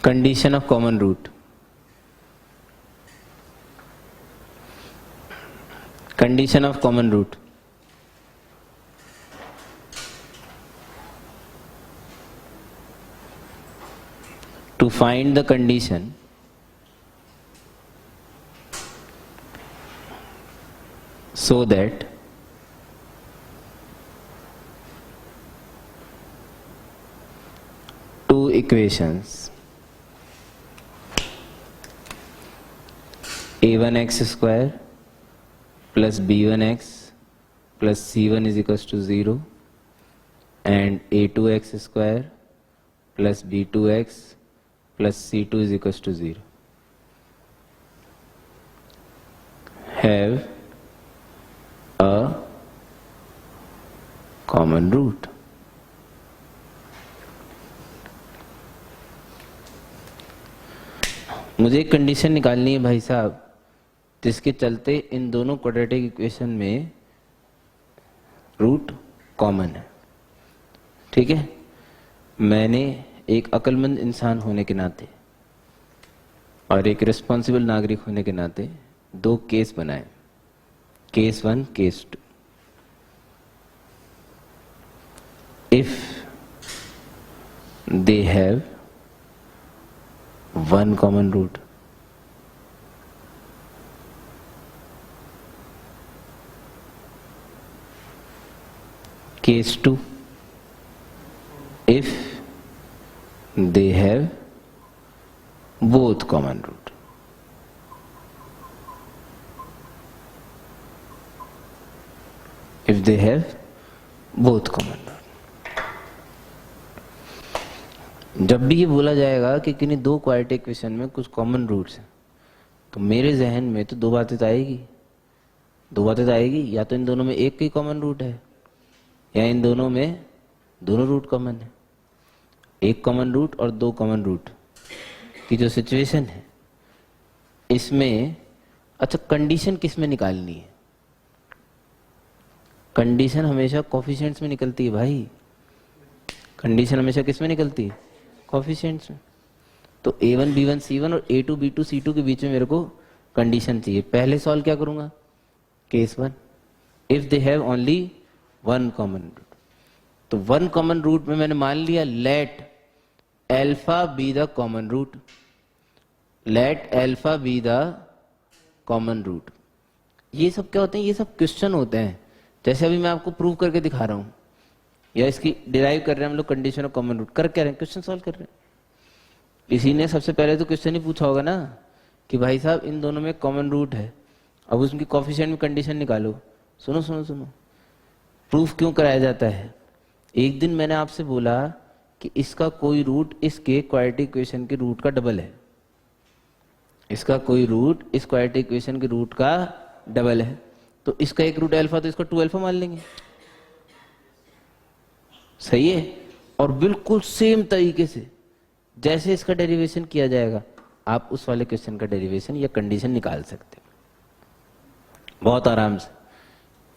condition of common root. Condition of common root. To find the condition so that two equations a1x square plus b1x plus c1 is equals to 0 and a2x square plus b2x plus c2 is equals to 0 have a common root. मुझे एक condition निकालनी है भाई साहब जिसके चलते इन दोनों quadratic equation में रूट कॉमन है। ठीक है, मैंने एक अक्लमंद इंसान होने के नाते और एक रिस्पॉन्सिबल नागरिक होने के नाते दो केस बनाए, case 1 case 2। If they have one common root, case 2, if they have both common root. If they have both common root. जब भी ये बोला जाएगा कि किन्हीं दो क्वाड्रेटिक इक्वेशन में कुछ कॉमन रूट्स हैं तो मेरे जहन में तो दो बातें तो आएगी, या तो इन दोनों में एक ही कॉमन रूट है या इन दोनों में दोनों रूट कॉमन है। एक कॉमन रूट और दो कॉमन रूट की जो सिचुएशन है इसमें अच्छा कंडीशन किस में निकालनी है? कंडीशन हमेशा कोफिशिएंट्स में निकलती है भाई। कंडीशन हमेशा किस में निकलती है? कोफिशिएंट्स में। तो a1 b1 c1 और a2 b2 c2 के बीच में मेरे को कंडीशन चाहिए। पहले सॉल्व क्या करूंगा? Case 1, if they have only one common root. तो वन कॉमन रूट में मैंने मान लिया let alpha be the common root, let alpha be the common root. ये सब क्या होते हैं? ये सब क्वेश्चन होते हैं। जैसे अभी मैं आपको प्रूव करके दिखा रहा हूं या इसकी डिराइव कर रहे हैं हम लोग कंडीशन ऑफ कॉमन रूट। कर क्या रहे हैं? क्वेश्चन सॉल्व कर रहे हैं। इसी ने सबसे पहले तो क्वेश्चन ही पूछा होगा ना कि भाई साहब इन दोनों में कॉमन रूट है, अब उसकी कोफिशिएंट में कंडीशन निकालो। सुनो सुनो सुनो, प्रूफ क्यों कराया जाता है? एक दिन मैंने आपसे बोला कि इसका कोई रूट इसके क्वाड्रेटिक इक्वेशन के रूट का डबल है, इसका कोई रूट इस क्वाड्रेटिक इक्वेशन के रूट का डबल है, तो इसका एक रूट अल्फा तो इसका 2 अल्फा मान लेंगे। सही है। और बिल्कुल सेम तरीके से जैसे इसका डेरिवेशन किया जाएगा आप उस वाले क्वेश्चन का डेरिवेशन या कंडीशन निकाल सकते हो बहुत आराम से।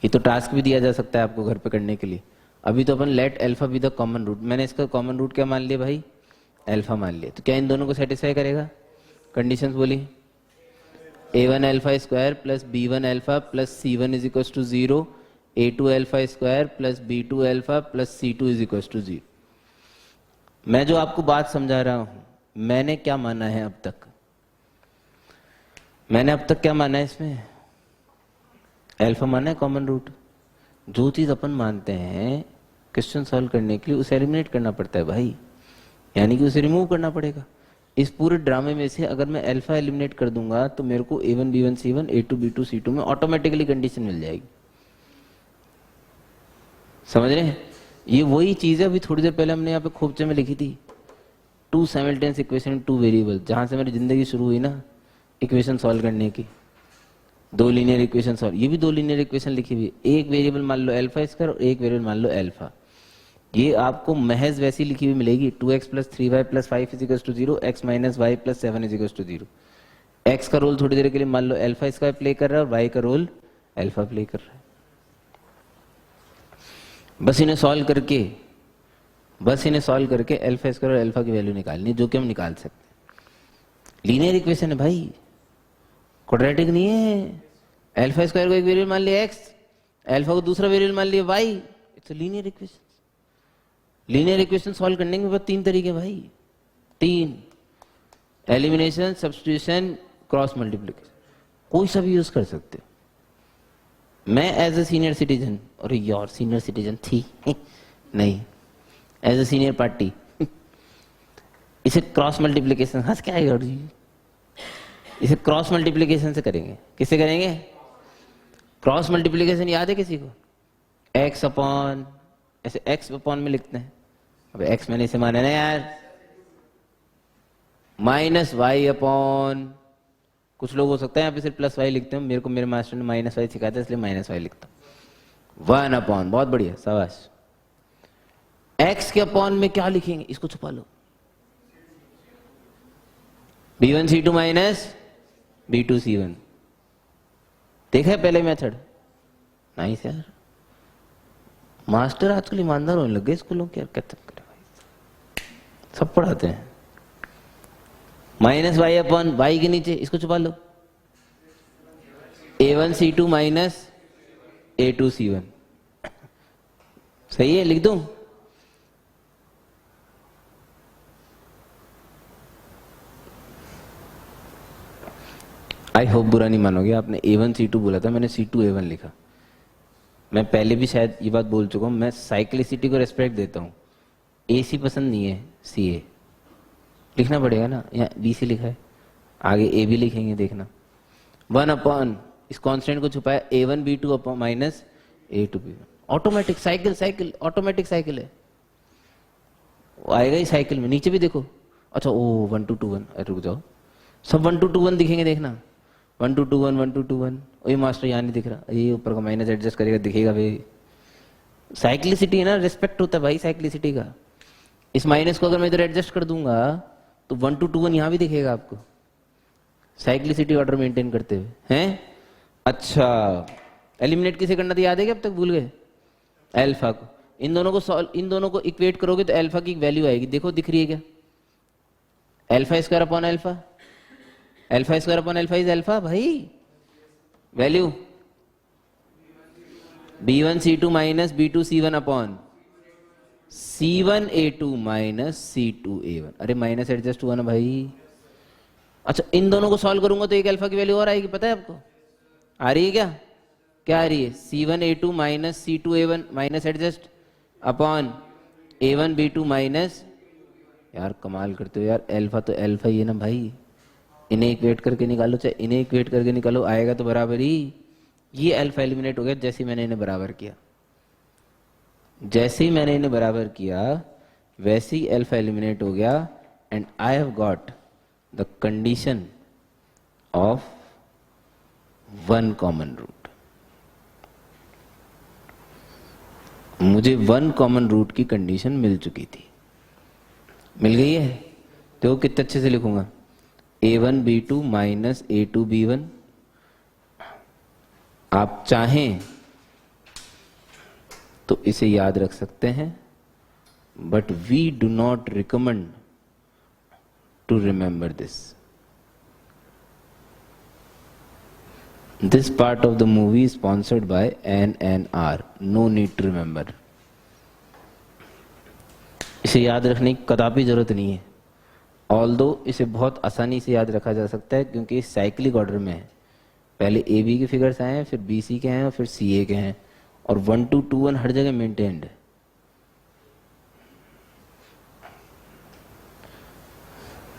ये तो टास्क भी दिया जा सकता है आपको घर पे करने के लिए। अभी तो अपन let alpha be the common root, मैंने इसका कॉमन रूट क्या मान लिया भाई? अल्फा मान लिया। तो क्या इन दोनों को सेटिस्फाई करेगा? कंडीशंस बोली a1 alpha square plus b1 alpha plus c1 is equal to 0, a2 alpha square plus b2 alpha plus c2 is equal to 0। मैं जो आपको बात समझा रहा हूं मैंने क्या माना है अब तक? मैंने अब तक क्या माना है? इसमें अल्फा माना है कॉमन रूट। जो चीज अपन मानते हैं क्वेश्चन सॉल्व करने के लिए उसे एलिमिनेट करना पड़ता है भाई, यानी कि उसे रिमूव करना पड़ेगा। इस पूरे ड्रामे में से अगर मैं अल्फा एलिमिनेट कर दूंगा तो मेरे को a1 b1 c1 a2 b2 c2 में ऑटोमेटिकली कंडीशन मिल जाएगी। समझ रहे हैं? ये वही चीज है अभी थोड़ी देर पहले हमने यहाँ पे खोपचे में लिखी थी, 2 साइमल्टेनियस इक्वेशन 2 वेरिएबल, जहां से मेरी जिंदगी शुरू हुई ना इक्वेशन सॉल्व करने की। 2 लीनियर इक्वेशन सॉल्व, ये भी 2 लीनियर इक्वेशन लिखी हुई है। एक वेरिएबल मान लो अल्फा स्क्वायर और एक वेरिएबल मान लो अल्फा। ये आपको महज वैसी लिखी हुई मिलेगी, 2x plus 3y plus 5 is equal to 0, x minus y plus 7 is equal to 0। x का रोल थोड़ी देर के लिए मान लो अल्फा स्क्वायर प्ले कर रहा है और y का रोल अल्फा प्ले कर रहा है। बस इन्हें सॉल्व करके अल्फा स्क्वायर और अल्फा की वैल्यू निकालनी, जो कि हम निकाल सकते हैं। लीनियर इक्वेशन है भाई, क्वाड्रेटिक नहीं है। अल्फा स्क्वायर को एक वेरिएबल मान लिया x, अल्फा को दूसरा वेरिएबल मान लिया y, it's a linear equation. Linear equation solve करने के बाद 3 तरीके भाई, 3, एलिमिनेशन, सब्स्टिट्यूशन, क्रॉस मल्टीप्लिकेशन, कोई सा भी यूज कर सकते हो। मैं एज ए सीनियर सिटीजन, और यार सीनियर सिटीजन थी नहीं, एज ए सीनियर पार्टी इसे क्रॉस मल्टीप्लिकेशन, हंस क्या आएगा जी, इसे क्रॉस मल्टीप्लिकेशन से करेंगे। किससे करेंगे? क्रॉस मल्टीप्लिकेशन याद है किसी को? एक्स अपॉन, ऐसे एक्स अपॉन में लिखते हैं, अब एक्स मैंने इसे माना ना यार, माइनस वाई अपॉन, कुछ लोग हो सकता है यहाँ पे सिर्फ प्लस वाई लिखते हैं, मेरे को मेरे मास्टर ने माइनस वाई सिखाया था इसलिए माइनस वाई लिखता हूँ। 1 अपॉन, बहुत बढ़िया, शाबाश। एक्स के अपॉन में क्या लिखेंगे, इसको छुपा लो, b1c2 माइनस b2c1। देखा है पहले मेथड? नाइस यार, मास्टर आजकल ईमानदार होने लग गए स्कूलों के, क्या करे भाई, सब पढ़ाते हैं। माइनस वाई अपॉन वाई के नीचे इसको छुपा लो, a1c2 माइनस a2c1। सही है, लिख दूं? आई होप बुरा नहीं मानोगे, आपने a1c2 बोला था, मैंने c2a1 लिखा। मैं पहले भी शायद ये बात बोल चुका हूं, मैं साइक्लिसिटी को रेस्पेक्ट देता हूं, AC पसंद नहीं है, CA लिखना पड़ेगा ना, यहाँ BC लिखा है, आगे A भी लिखेंगे, देखना। 1 अपॉन, इस कांस्टेंट को छुपाया, a1 b2 upon minus a2 b1। Automatic cycle, cycle automatic cycle है, वो आएगा ही साइकिल में। नीचे भी देखो, अच्छा ओ 1 2 2 1, अरे रुक जाओ, सब 1 2 2 1 दिखेंगे, देखना 1 2 2 1 1 2 2 1। ये मास्टर यहाँ नहीं दिख रहा, ये ऊपर का माइनस एडजस्ट करेगा, दिखेगा भाई। साइक्लिसिटी है ना, रिस्पेक्ट होता है भाई साइक्लिसिटी का। इस माइनस को अगर मैं इधर एडजस्ट कर दूंगा तो 1 2 2 1 यहाँ भी दिखेगा आपको, साइक्लिसिटी ऑर्डर मेंटेन करते हुए हैं। अच्छा, एलिमिनेट किसे करना था, याद है क्या? अब तक भूल गए? अल्फा को। इन दोनों को इक्वेट करोगे तो अल्फा की वैल्यू आएगी, देखो दिख रही है क्या? Alpha square upon alpha, alpha square upon alpha is alpha भाई। Value b1c2 minus b2c1 upon c1a2 minus c2a1। अरे माइनस एडजस्ट हुआ ना भाई। अच्छा, इन दोनों को सॉल्व करूंगा तो एक अल्फा की वैल्यू और आएगी, पता है आपको? आ रही है क्या? क्या आ रही है? c1a2 minus c2a1 minus adjust upon a1 b2 minus, यार कमाल करते हो यार, अल्फा तो अल्फा ही है ना भाई। इन्हें इक्वेट करके निकालो, चाहे इन्हें इक्वेट करके निकालो, आएगा तो बराबर ही। ये अल्फा एलिमिनेट हो गया जैसे ही मैंने इन्हें बराबर किया, जैसे ही मैंने इन्हें बराबर किया वैसे ही अल्फा एलिमिनेट हो गया, and I have got the condition of 1 common root. मुझे 1 कॉमन रूट की कंडीशन मिल चुकी थी, मिल गई है। तो कितने अच्छे से लिखूंगा, a1 b2 minus a2 b1। आप चाहें तो इसे याद रख सकते हैं, but we do not recommend to remember this. This part of the movie sponsored by NNR, no need to remember. इसे याद रखने की कदापि जरूरत नहीं है, ऑल्दो इसे बहुत आसानी से याद रखा जा सकता है क्योंकि इस साइक्लिक ऑर्डर में है। पहले AB के फिगर्स आए हैं, फिर BC के हैं और फिर CA के हैं, और 1 2 2 1 हर जगह मेंटेन्ड है।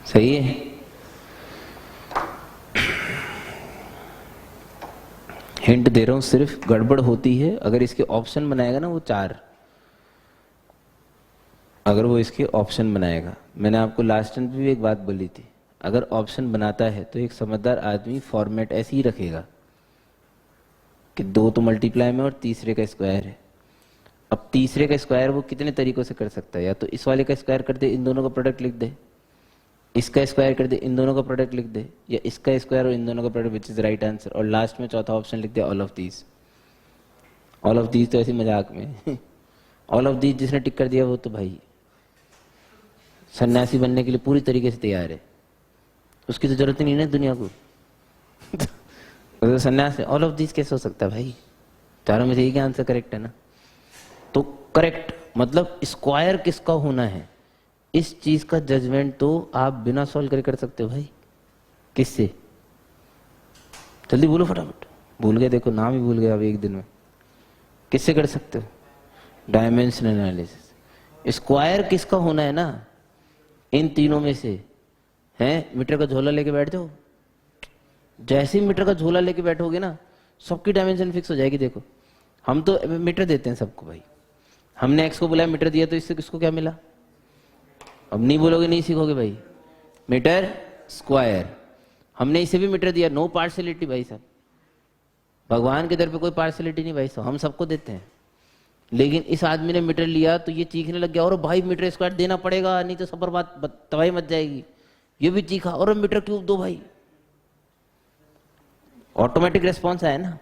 सही है? हिंट दे रहा हूं, सिर्फ गड़बड़ होती है अगर इसके ऑप्शन बनाएगा ना वो 4, अगर वो इसके ऑप्शन बनाएगा। मैंने आपको लास्ट टाइम भी एक बात बोली थी, अगर ऑप्शन बनाता है तो एक समझदार आदमी फॉर्मेट ऐसे ही रखेगा कि 2 तो मल्टीप्लाई में और तीसरे का स्क्वायर है। अब तीसरे का स्क्वायर वो कितने तरीकों से कर सकता है, या तो इस वाले का स्क्वायर कर दे, इन दोनों का प्रोडक्ट लिख दे, इसका स्क्वायर कर दे, इन दोनों का प्रोडक्ट लिख दे, या इसका स्क्वायर और इन दोनों का product, which is right answer, और लास्ट में चौथा ऑप्शन लिख they all of these. All of these तो ऐसी मजाक में ऑल ऑफ दीज जिसने टिक कर दिया वो तो भाई सन्यासी बनने के लिए पूरी तरीके से तैयार है। उसकी तो जरूरत ही नहीं है दुनिया को। तो सन्यास है, ऑल ऑफ दिस कैसे हो सकता है भाई? चारों में से एक आंसर करेक्ट है ना। तो करेक्ट मतलब स्क्वायर किसका होना है, इस चीज का जजमेंट तो आप बिना सॉल्व करे कर सकते हो भाई। किससे? जल्दी बोलो फटाफट। भूल गए, देखो नाम ही भूल गए अब एक दिन में। किससे कर सकते हो? Dimensional analysis. स्क्वायर किसका होना है ना, इन तीनों में से है। मीटर का झोला लेके बैठ जाओ, जैसे ही मीटर का झोला लेके बैठोगे ना सबकी डायमेंशन फिक्स हो जाएगी। देखो हम तो मीटर देते हैं सबको भाई, हमने एक्स को बोला मीटर दिया तो इससे किसको क्या मिला? अब नहीं बोलोगे, नहीं सीखोगे भाई। मीटर स्क्वायर, हमने इसे भी मीटर दिया, नो पार्शियलिटी भाई साहब। भगवान के दर पे कोई पार्शियलिटी नहीं भाई साहब, हम सबको देते हैं। लेकिन इस आदमी ने मीटर लिया तो ये चीखने लग गया, और भाई मीटर स्क्वायर देना पड़ेगा नहीं तो सब बात तबाही मच जाएगी। ये भी चीखा, और मीटर क्यूब दो भाई। ऑटोमेटिक रेस्पॉन्स आया ना।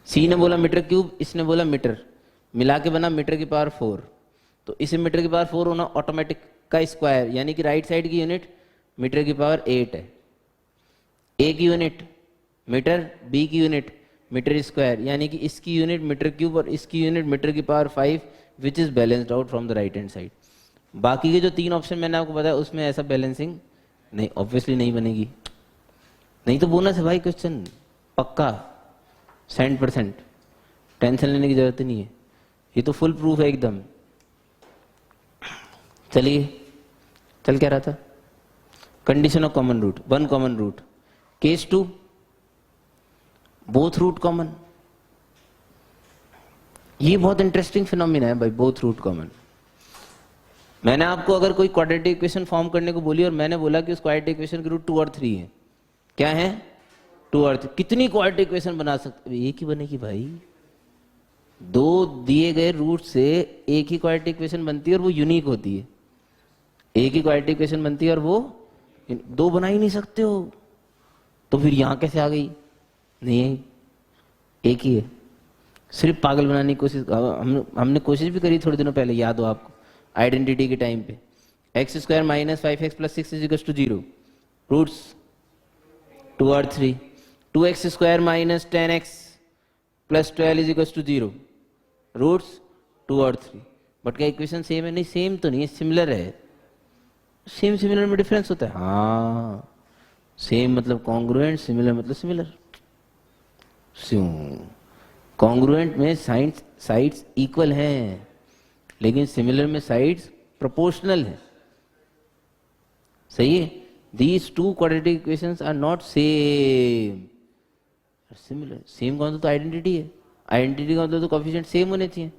सी ने बोला मीटर क्यूब, इसने बोला मीटर, मिला के बना मीटर की पावर 4। तो इसे मीटर की पावर 4 होना, ऑटोमेटिक का स्क्वायर यानी कि राइट साइड की यूनिट मीटर की पावर 8 है। ए की यूनिट मीटर, बी की यूनिट मीटर स्क्वायर यानी कि इसकी यूनिट मीटर क्यूब और इसकी यूनिट मीटर की power 5, which is balanced out from the right hand side. बाकी के जो 3 ऑप्शन मैंने आपको बताया उसमें ऐसा बैलेंसिंग नहीं, ऑब्वियसली नहीं बनेगी। नहीं तो बोनस है भाई क्वेश्चन पक्का 100%, टेंशन लेने की जरूरत ही नहीं है, ये तो फुल प्रूफ है एकदम। चलिए चल क्या रहा था, condition of common root, 1 common root, case 2 both root common. ये बहुत इंटरेस्टिंग फिनोमिना है भाई, बोथ रूट कॉमन। मैंने आपको अगर कोई क्वाड्रेटिक इक्वेशन फॉर्म करने को बोली और मैंने बोला कि उस क्वाड्रेटिक इक्वेशन के रूट 2 और 3 है, क्या है 2 और 3, कितनी क्वाड्रेटिक इक्वेशन बना सकते? एक ही बनेगी भाई। 2 दिए गए रूट से एक ही क्वाड्रेटिक इक्वेशन बनती है और वो यूनिक होती है। एक ही क्वाड्रेटिक इक्वेशन बनती है और वो 2 बना ही नहीं सकते हो। तो फिर यहां कैसे आ गई? नहीं, एक ही है। सिर्फ पागल बनाने की कोशिश, हमने कोशिश भी करी थोड़े दिनों पहले, याद हो आपको, आइडेंटिटी के टाइम पे। X square minus 5x plus 6 is equal to 0, roots 2 और 3। 2x square minus 10x plus 12 is equal to 0, roots 2 और 3। बट क्या इक्वेशन सेम है? नहीं, सेम तो नहीं है, सिमिलर है। सेम सिमिलर में डिफरेंस होता है। हाँ, सेम मतलब कॉन्ग्रुएंट, सिमिलर मतलब सिमिलर। कॉन्ग्रुएंट में साइड्स इक्वल हैं, लेकिन सिमिलर में साइड्स प्रोपोर्शनल है। सही है। These 2 quadratic equations are not same, similar. Same कौन सा? तो आइडेंटिटी है। आइडेंटिटी का मतलब तो कोफिशिएंट सेम होने चाहिए।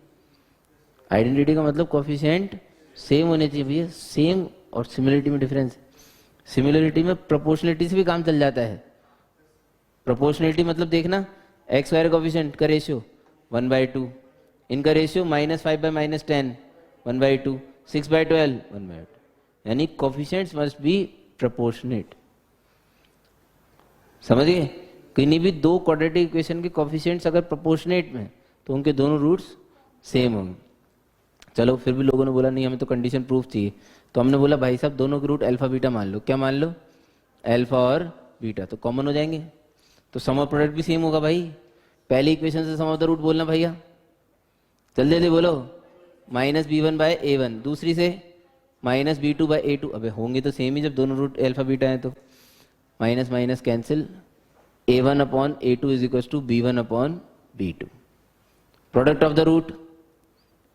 आइडेंटिटी का मतलब कोफिशिएंट सेम होने चाहिए भैया। सेम और सिमिलरिटी में डिफरेंस है। सिमिलरिटी में प्रोपोर्शनलिटी से भी काम चल जाता है। प्रोपोर्शनलिटी मतलब देखना, एक्स वायर कोफिशिएंट का रेशियो 1/2, इनका रेशियो -5 by -10 1/2, 6 by 12 1/2, यानी कोफिशिएंट्स मस्ट बी प्रोपोर्शनेट। समझिए, किन्हीं भी 2 क्वाड्रेटिक इक्वेशन के कोफिशिएंट्स अगर प्रोपोर्शनेट में तो उनके दोनों रूट्स सेम होंगे। चलो फिर भी लोगों ने बोला नहीं हमें तो कंडीशन प्रूफ चाहिए, तो हमने बोला भाई साहब दोनों के रूट अल्फा बीटा मान लो। क्या मान लो? अल्फा और बीटा, तो कॉमन हो जाएंगे, तो सम ऑफ प्रोडक्ट भी सेम होगा भाई। पहली इक्वेशन से सम ऑफ द रूट बोलना भैया, जल्दी जल्दी बोलो। -b1/a1, दूसरी से -b2/a2। अबे होंगे तो सेम ही जब दोनों रूट अल्फा बीटा है तो। Minus minus cancel, a1/a2 is equal to b1/b2। Product of the root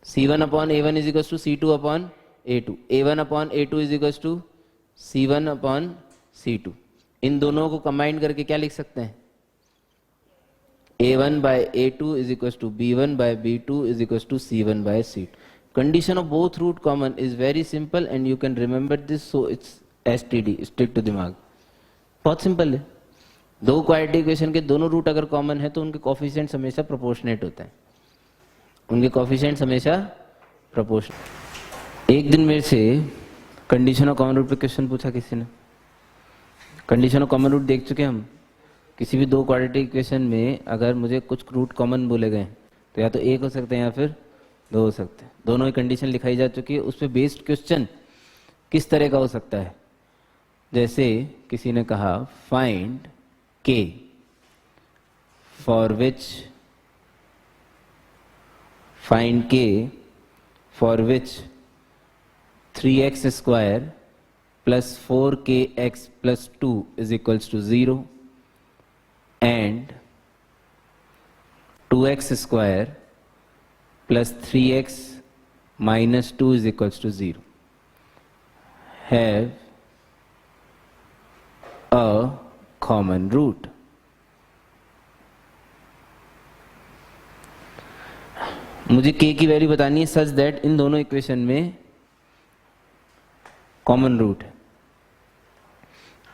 c1/a1 is equal to c2/a2, a1/a2 is equal to c1/c2। इन दोनों को कंबाइन करके क्या लिख सकते हैं? a1/a2 is equals to b1/b2 is equals to c1/c2. Condition of both root common is very simple and you can remember this, so it's STD, stick to दिमाग। बहुत सिंपल है। 2 क्वाड्रेटिक इक्वेशन के दोनों रूट अगर common है तो उनके coefficients हमेशा प्रोपोर्शनेट होते हैं। उनके कोफिशिएंट्स हमेशा प्रोपोर्शनेट। एक दिन मेरे से कंडीशन ऑफ कॉमन रूट पे क्वेश्चन पूछा किसी ने। कंडीशन ऑफ कॉमन रूट देख चुके हम। किसी भी 2 क्वाड्रेटिक इक्वेशन में अगर मुझे कुछ रूट कॉमन बोले गए तो या तो 1 हो सकते हैं या फिर 2 हो सकते हैं। दोनों ही कंडीशन लिखाई जा चुकी है। उस पर बेस्ड क्वेश्चन किस तरह का हो सकता है? जैसे किसी ने कहा फाइंड के for which for which 3x square plus 4kx plus 2 is equals to 0 and 2x square plus 3x minus 2 is equals to 0 have a common root. मुझे k की वैल्यू बतानी है सच दैट इन दोनों equation में common root है।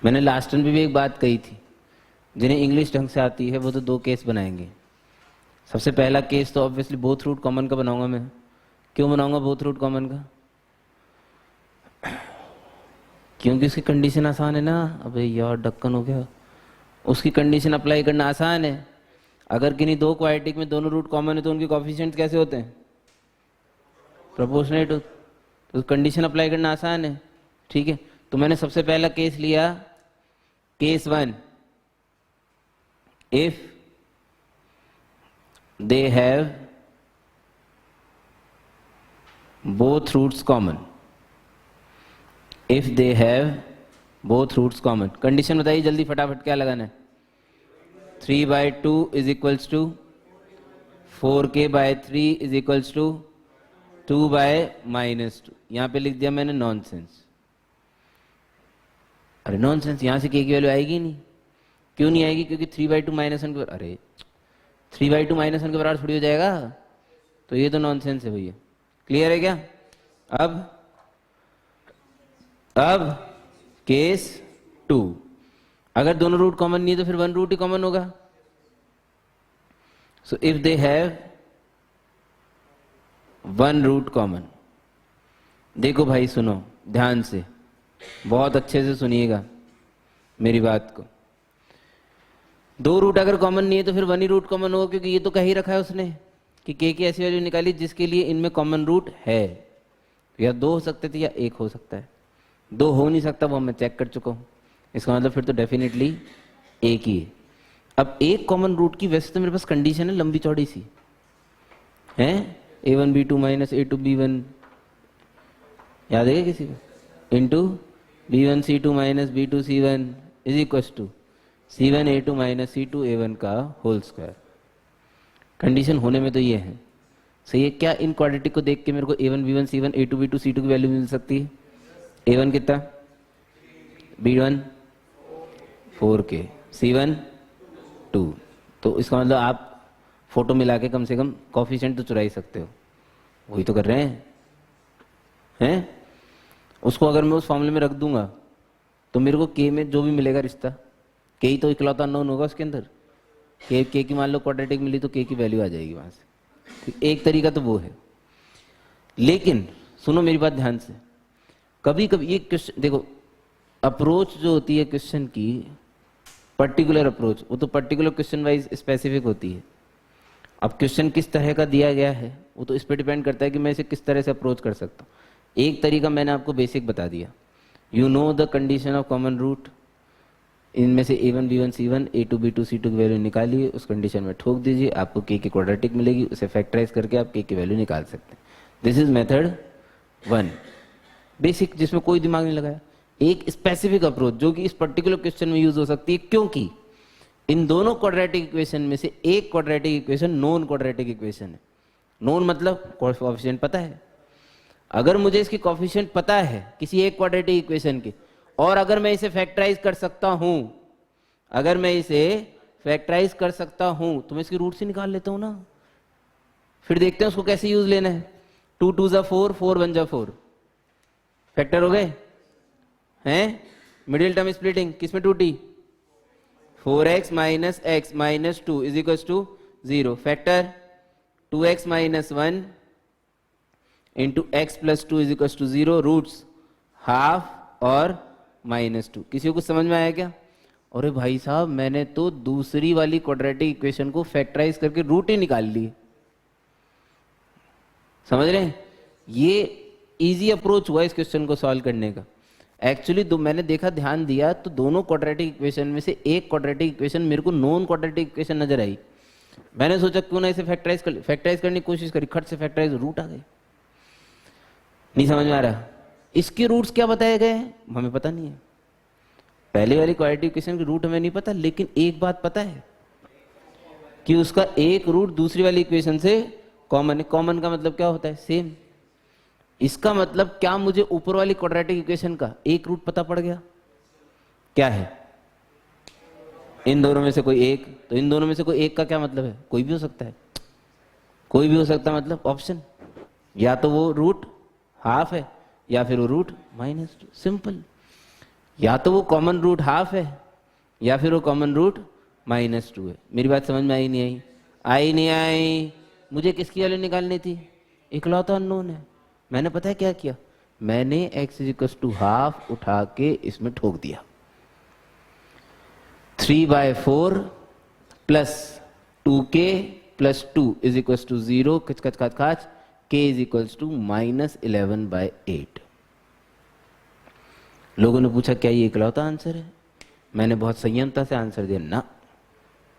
मैंने last time भी एक बात कही थी, जिन्हें इंग्लिश ढंग से आती है वो तो दो केस बनाएंगे। सबसे पहला केस तो ऑब्वियसली बोथ रूट कॉमन का बनाऊंगा मैं। क्यों बनाऊंगा बोथ रूट कॉमन का? क्योंकि उसकी कंडीशन आसान है ना। अबे यार ढक्कन हो गया। उसकी कंडीशन अप्लाई करना आसान है। अगर किन्हीं दो क्वाड्रेटिक में दोनों रूट कॉमन है तो उनके कोएफिशिएंट्स कैसे होते हैं? प्रोपोर्शनेट। तो कंडीशन अप्लाई करना आसान है। ठीक है, तो मैंने सबसे पहला केस लिया, case 1, if they have both roots common, if they have both roots common। Condition बताइए जल्दी फटाफट, क्या लगाना है? 3/2 is equals to 4k/3 is equals to 2/-2। यहां पे लिख दिया मैंने नॉनसेंस। अरे नॉनसेंस, यहां से k की वैल्यू आएगी नहीं। क्यों नहीं आएगी? क्योंकि 3/2 माइनस 1 के बराबर, अरे 3/2 माइनस 1 के बराबर थोड़ी हो जाएगा। तो ये तो नॉनसेंस है भैया। क्लियर है क्या? अब केस 2, अगर दोनों रूट कॉमन नहीं है तो फिर वन रूट ही कॉमन होगा। So if they have one root common, देखो भाई सुनो ध्यान से, बहुत अच्छे से सुनिएगा मेरी बात को। दो रूट अगर कॉमन नहीं है तो फिर वन ही रूट कॉमन होगा, क्योंकि ये तो कह ही रखा है उसने कि k की ऐसी वैल्यू निकाली जिसके लिए इनमें कॉमन रूट है। या दो हो सकते थे या एक हो सकता है। दो हो नहीं सकता, वो मैं चेक कर चुका हूँ। इसका मतलब फिर तो डेफिनेटली एक ही है। अब एक कॉमन रूट की वैसे तो मेरे पास कंडीशन है लंबी चौड़ी सी है, a1b2 माइनस a2b1, याद है किसी को? Into b1c2 minus b2c1 is equal to c1a2 minus c2a1 का होल स्क्वायर। कंडीशन होने में तो ये है, सही है क्या? इन क्वाड्रेटिक को देख के मेरे को a1 b1 c1 a2 b2 c2 की वैल्यू मिल सकती है। a1 कितना? b1 4k, c1 2। तो इसका मतलब आप फोटो मिला के कम से कम कोएफिशिएंट तो चुरा ही सकते हो। वही तो कर रहे हैं? उसको अगर मैं उस फॉर्मूले में रख दूंगा तो मेरे को k में जो भी मिलेगा रिश्ता, k ही तो इकलौता अननोन होगा उसके अंदर। k की मान लो क्वाड्रेटिक मिली तो k की वैल्यू आ जाएगी वहां से। एक तरीका तो वो है। लेकिन सुनो मेरी बात ध्यान से, कभी कभी ये क्वेश्चन देखो, अप्रोच जो होती है क्वेश्चन की, पर्टिकुलर अप्रोच, वो तो पर्टिकुलर क्वेश्चन वाइज स्पेसिफिक होती है। अब क्वेश्चन किस तरह का दिया गया है वो तो इस पर डिपेंड करता है कि मैं इसे किस तरह से अप्रोच कर सकता हूँ। एक तरीका मैंने आपको बेसिक बता दिया, you know the condition of common root, इनमें से a1 b1 c1 a2 b2 c2 की वैल्यू निकालिए, उस कंडीशन में ठोक दीजिए, आपको k की क्वाड्रेटिक मिलेगी, उसे फैक्टराइज करके आप k की वैल्यू निकाल सकते हैं। दिस इज मेथड 1, बेसिक, जिसमें कोई दिमाग नहीं लगाया। एक स्पेसिफिक अप्रोच जो कि इस पर्टिकुलर क्वेश्चन में यूज हो सकती है, क्योंकि इन दोनों क्वाड्रेटिक इक्वेशन में से एक quadratic equation non quadratic equation है। नॉन मतलब कोएफिशिएंट पता है। अगर मुझे इसकी कोएफिशिएंट पता है किसी एक क्वाड्रेटिक इक्वेशन के, और अगर मैं इसे फैक्टराइज कर सकता हूं, अगर मैं इसे फैक्टराइज कर सकता हूं तो मैं इसकी रूट से निकाल लेता हूं ना। फिर देखते हैं उसको कैसे यूज लेना है। 2 2 जा 4, 4 1 जा 4, फैक्टर हो गए हैं। मिडिल टर्म स्प्लिटिंग किसमें टूटी? 4x minus x minus 2 is equal to 0। Factor 2x minus 1 into x plus 2 is equal to 0। Roots half और -2। किसी को कुछ समझ में आया क्या? अरे भाई साहब, मैंने तो दूसरी वाली क्वाड्रेटिक इक्वेशन को फैक्टराइज करके रूट ही निकाल ली। समझ रहे हैं? ये इजी अप्रोच हुआ इस क्वेश्चन को सॉल्व करने का। एक्चुअली दो मैंने देखा, ध्यान दिया तो दोनों क्वाड्रेटिक इक्वेशन में से एक क्वाड्रेटिक इक्वेशन मेरे को नॉन क्वाड्रेटिक इक्वेशन नजर आई। मैंने सोचा क्यों ना इसे फैक्टराइज करने की कोशिश करी, खट से फैक्टराइज, रूट आ गए। नहीं समझ में आ रहा? इसके रूट्स क्या बताए गए हैं हमें पता नहीं है। पहले वाली क्वाड्रेटिक इक्वेशन के रूट हमें नहीं पता, लेकिन एक बात पता है कि उसका एक रूट दूसरी वाली इक्वेशन से कॉमन है। कॉमन का मतलब क्या होता है? सेम। इसका मतलब क्या मुझे ऊपर वाली क्वाड्रेटिक इक्वेशन का एक रूट पता पड़ गया? क्या है? इन दोनों में से कोई एक। तो इन दोनों में से कोई एक का क्या मतलब है? कोई भी हो सकता है। कोई भी हो सकता है मतलब ऑप्शन, या तो वो रूट हाफ है या फिर वो रूट -2। सिंपल। या तो वो कॉमन रूट हाफ है या फिर वो कॉमन रूट -2 है। मेरी बात समझ में आई नहीं आई? आई नहीं आई? मुझे किसकी वैल्यू निकालनी थी? इकलौता अननोन है। मैंने पता है क्या किया? मैंने x = हाफ उठा के इसमें ठोक दिया। 3/4 प्लस 2k प्लस 2 = 0, खच खच खच खच, k = -11/8। लोगों ने पूछा क्या ये इकलौता आंसर है? मैंने बहुत संयमता से आंसर दिया ना।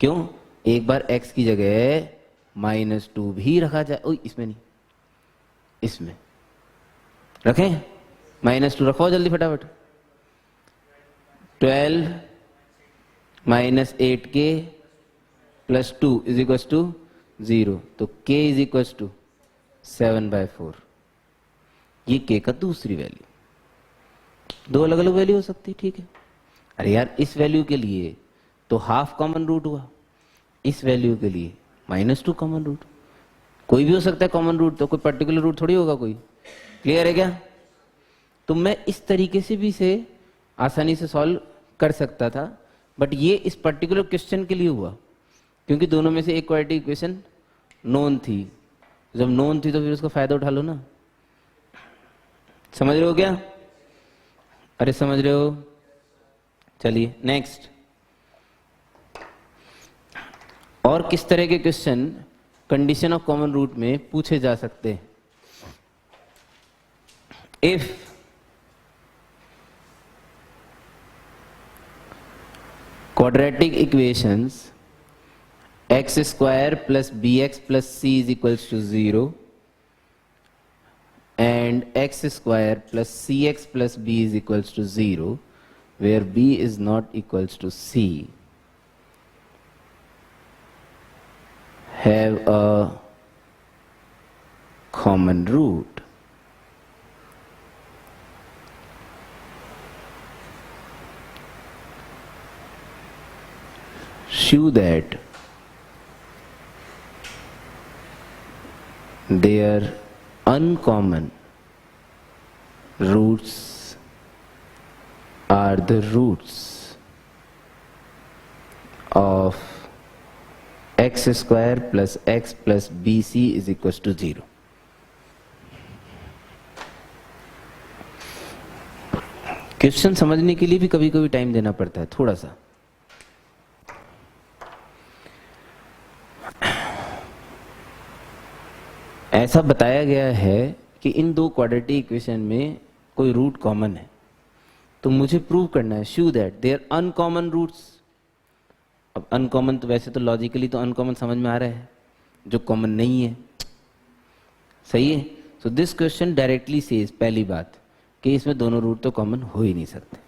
क्यों? एक बार x की जगह -2 भी रखा जाए। ओए इसमें नहीं, इसमें रखें। -2 रखो जल्दी फटाफट। 12 - 8k प्लस 2 = 0, तो k = 7/4। ये k का दूसरी वैल्यू। दो अलग अलग वैल्यू हो सकती, ठीक है। अरे यार इस वैल्यू के लिए तो हाफ कॉमन रूट हुआ, इस वैल्यू के लिए -2 कॉमन रूट। कोई भी हो सकता है कॉमन रूट, तो कोई पर्टिकुलर रूट थोड़ी होगा कोई। क्लियर है क्या? तो मैं इस तरीके से भी इसे आसानी से सॉल्व कर सकता था, बट ये इस पर्टिकुलर क्वेश्चन के लिए हुआ क्योंकि दोनों में से एक क्वाड्रेटिक इक्वेशन नोन थी। जब नोन थी तो फिर उसका फायदा उठा लो ना। समझ रहे हो क्या? अरे समझ रहे हो? चलिए नेक्स्ट। और किस तरह के question condition of common root में पूछे जा सकते हैं? If quadratic equations x² plus bx plus c is equals to 0 and x² plus cx plus b is equals to 0, where b is not equals to c, have a common root. Show that their uncommon roots are the roots of x² plus x plus bc is equals to 0. Question समझने के लिए भी कभी कभी time देना पड़ता है थोड़ा सा। ऐसा बताया गया है कि इन दो क्वाड्रेटिक इक्वेशन में कोई रूट कॉमन है, तो मुझे प्रूव करना है show that there uncommon roots. अब अनकॉमन तो वैसे तो लॉजिकली तो अनकॉमन समझ में आ रहा है, जो कॉमन नहीं है। सही है? So this question directly says, पहली बात कि इसमें दोनों रूट तो कॉमन हो ही नहीं सकते,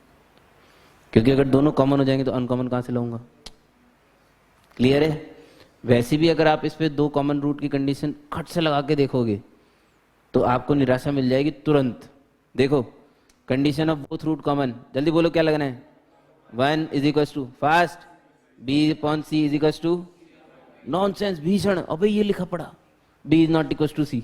क्योंकि अगर दोनों कॉमन हो जाएंगे तो अनकॉमन कहां से लाऊंगा? क्लियर है? वैसे भी अगर आप इस पे दो कॉमन रूट की कंडीशन खट से लगा के देखोगे तो आपको निराशा मिल जाएगी तुरंत। देखो condition of both root common, जल्दी बोलो क्या लगना है? 1 = फास्ट b/c = नॉनसेंस, भीषण। अबे ये लिखा पड़ा b is not equals to c।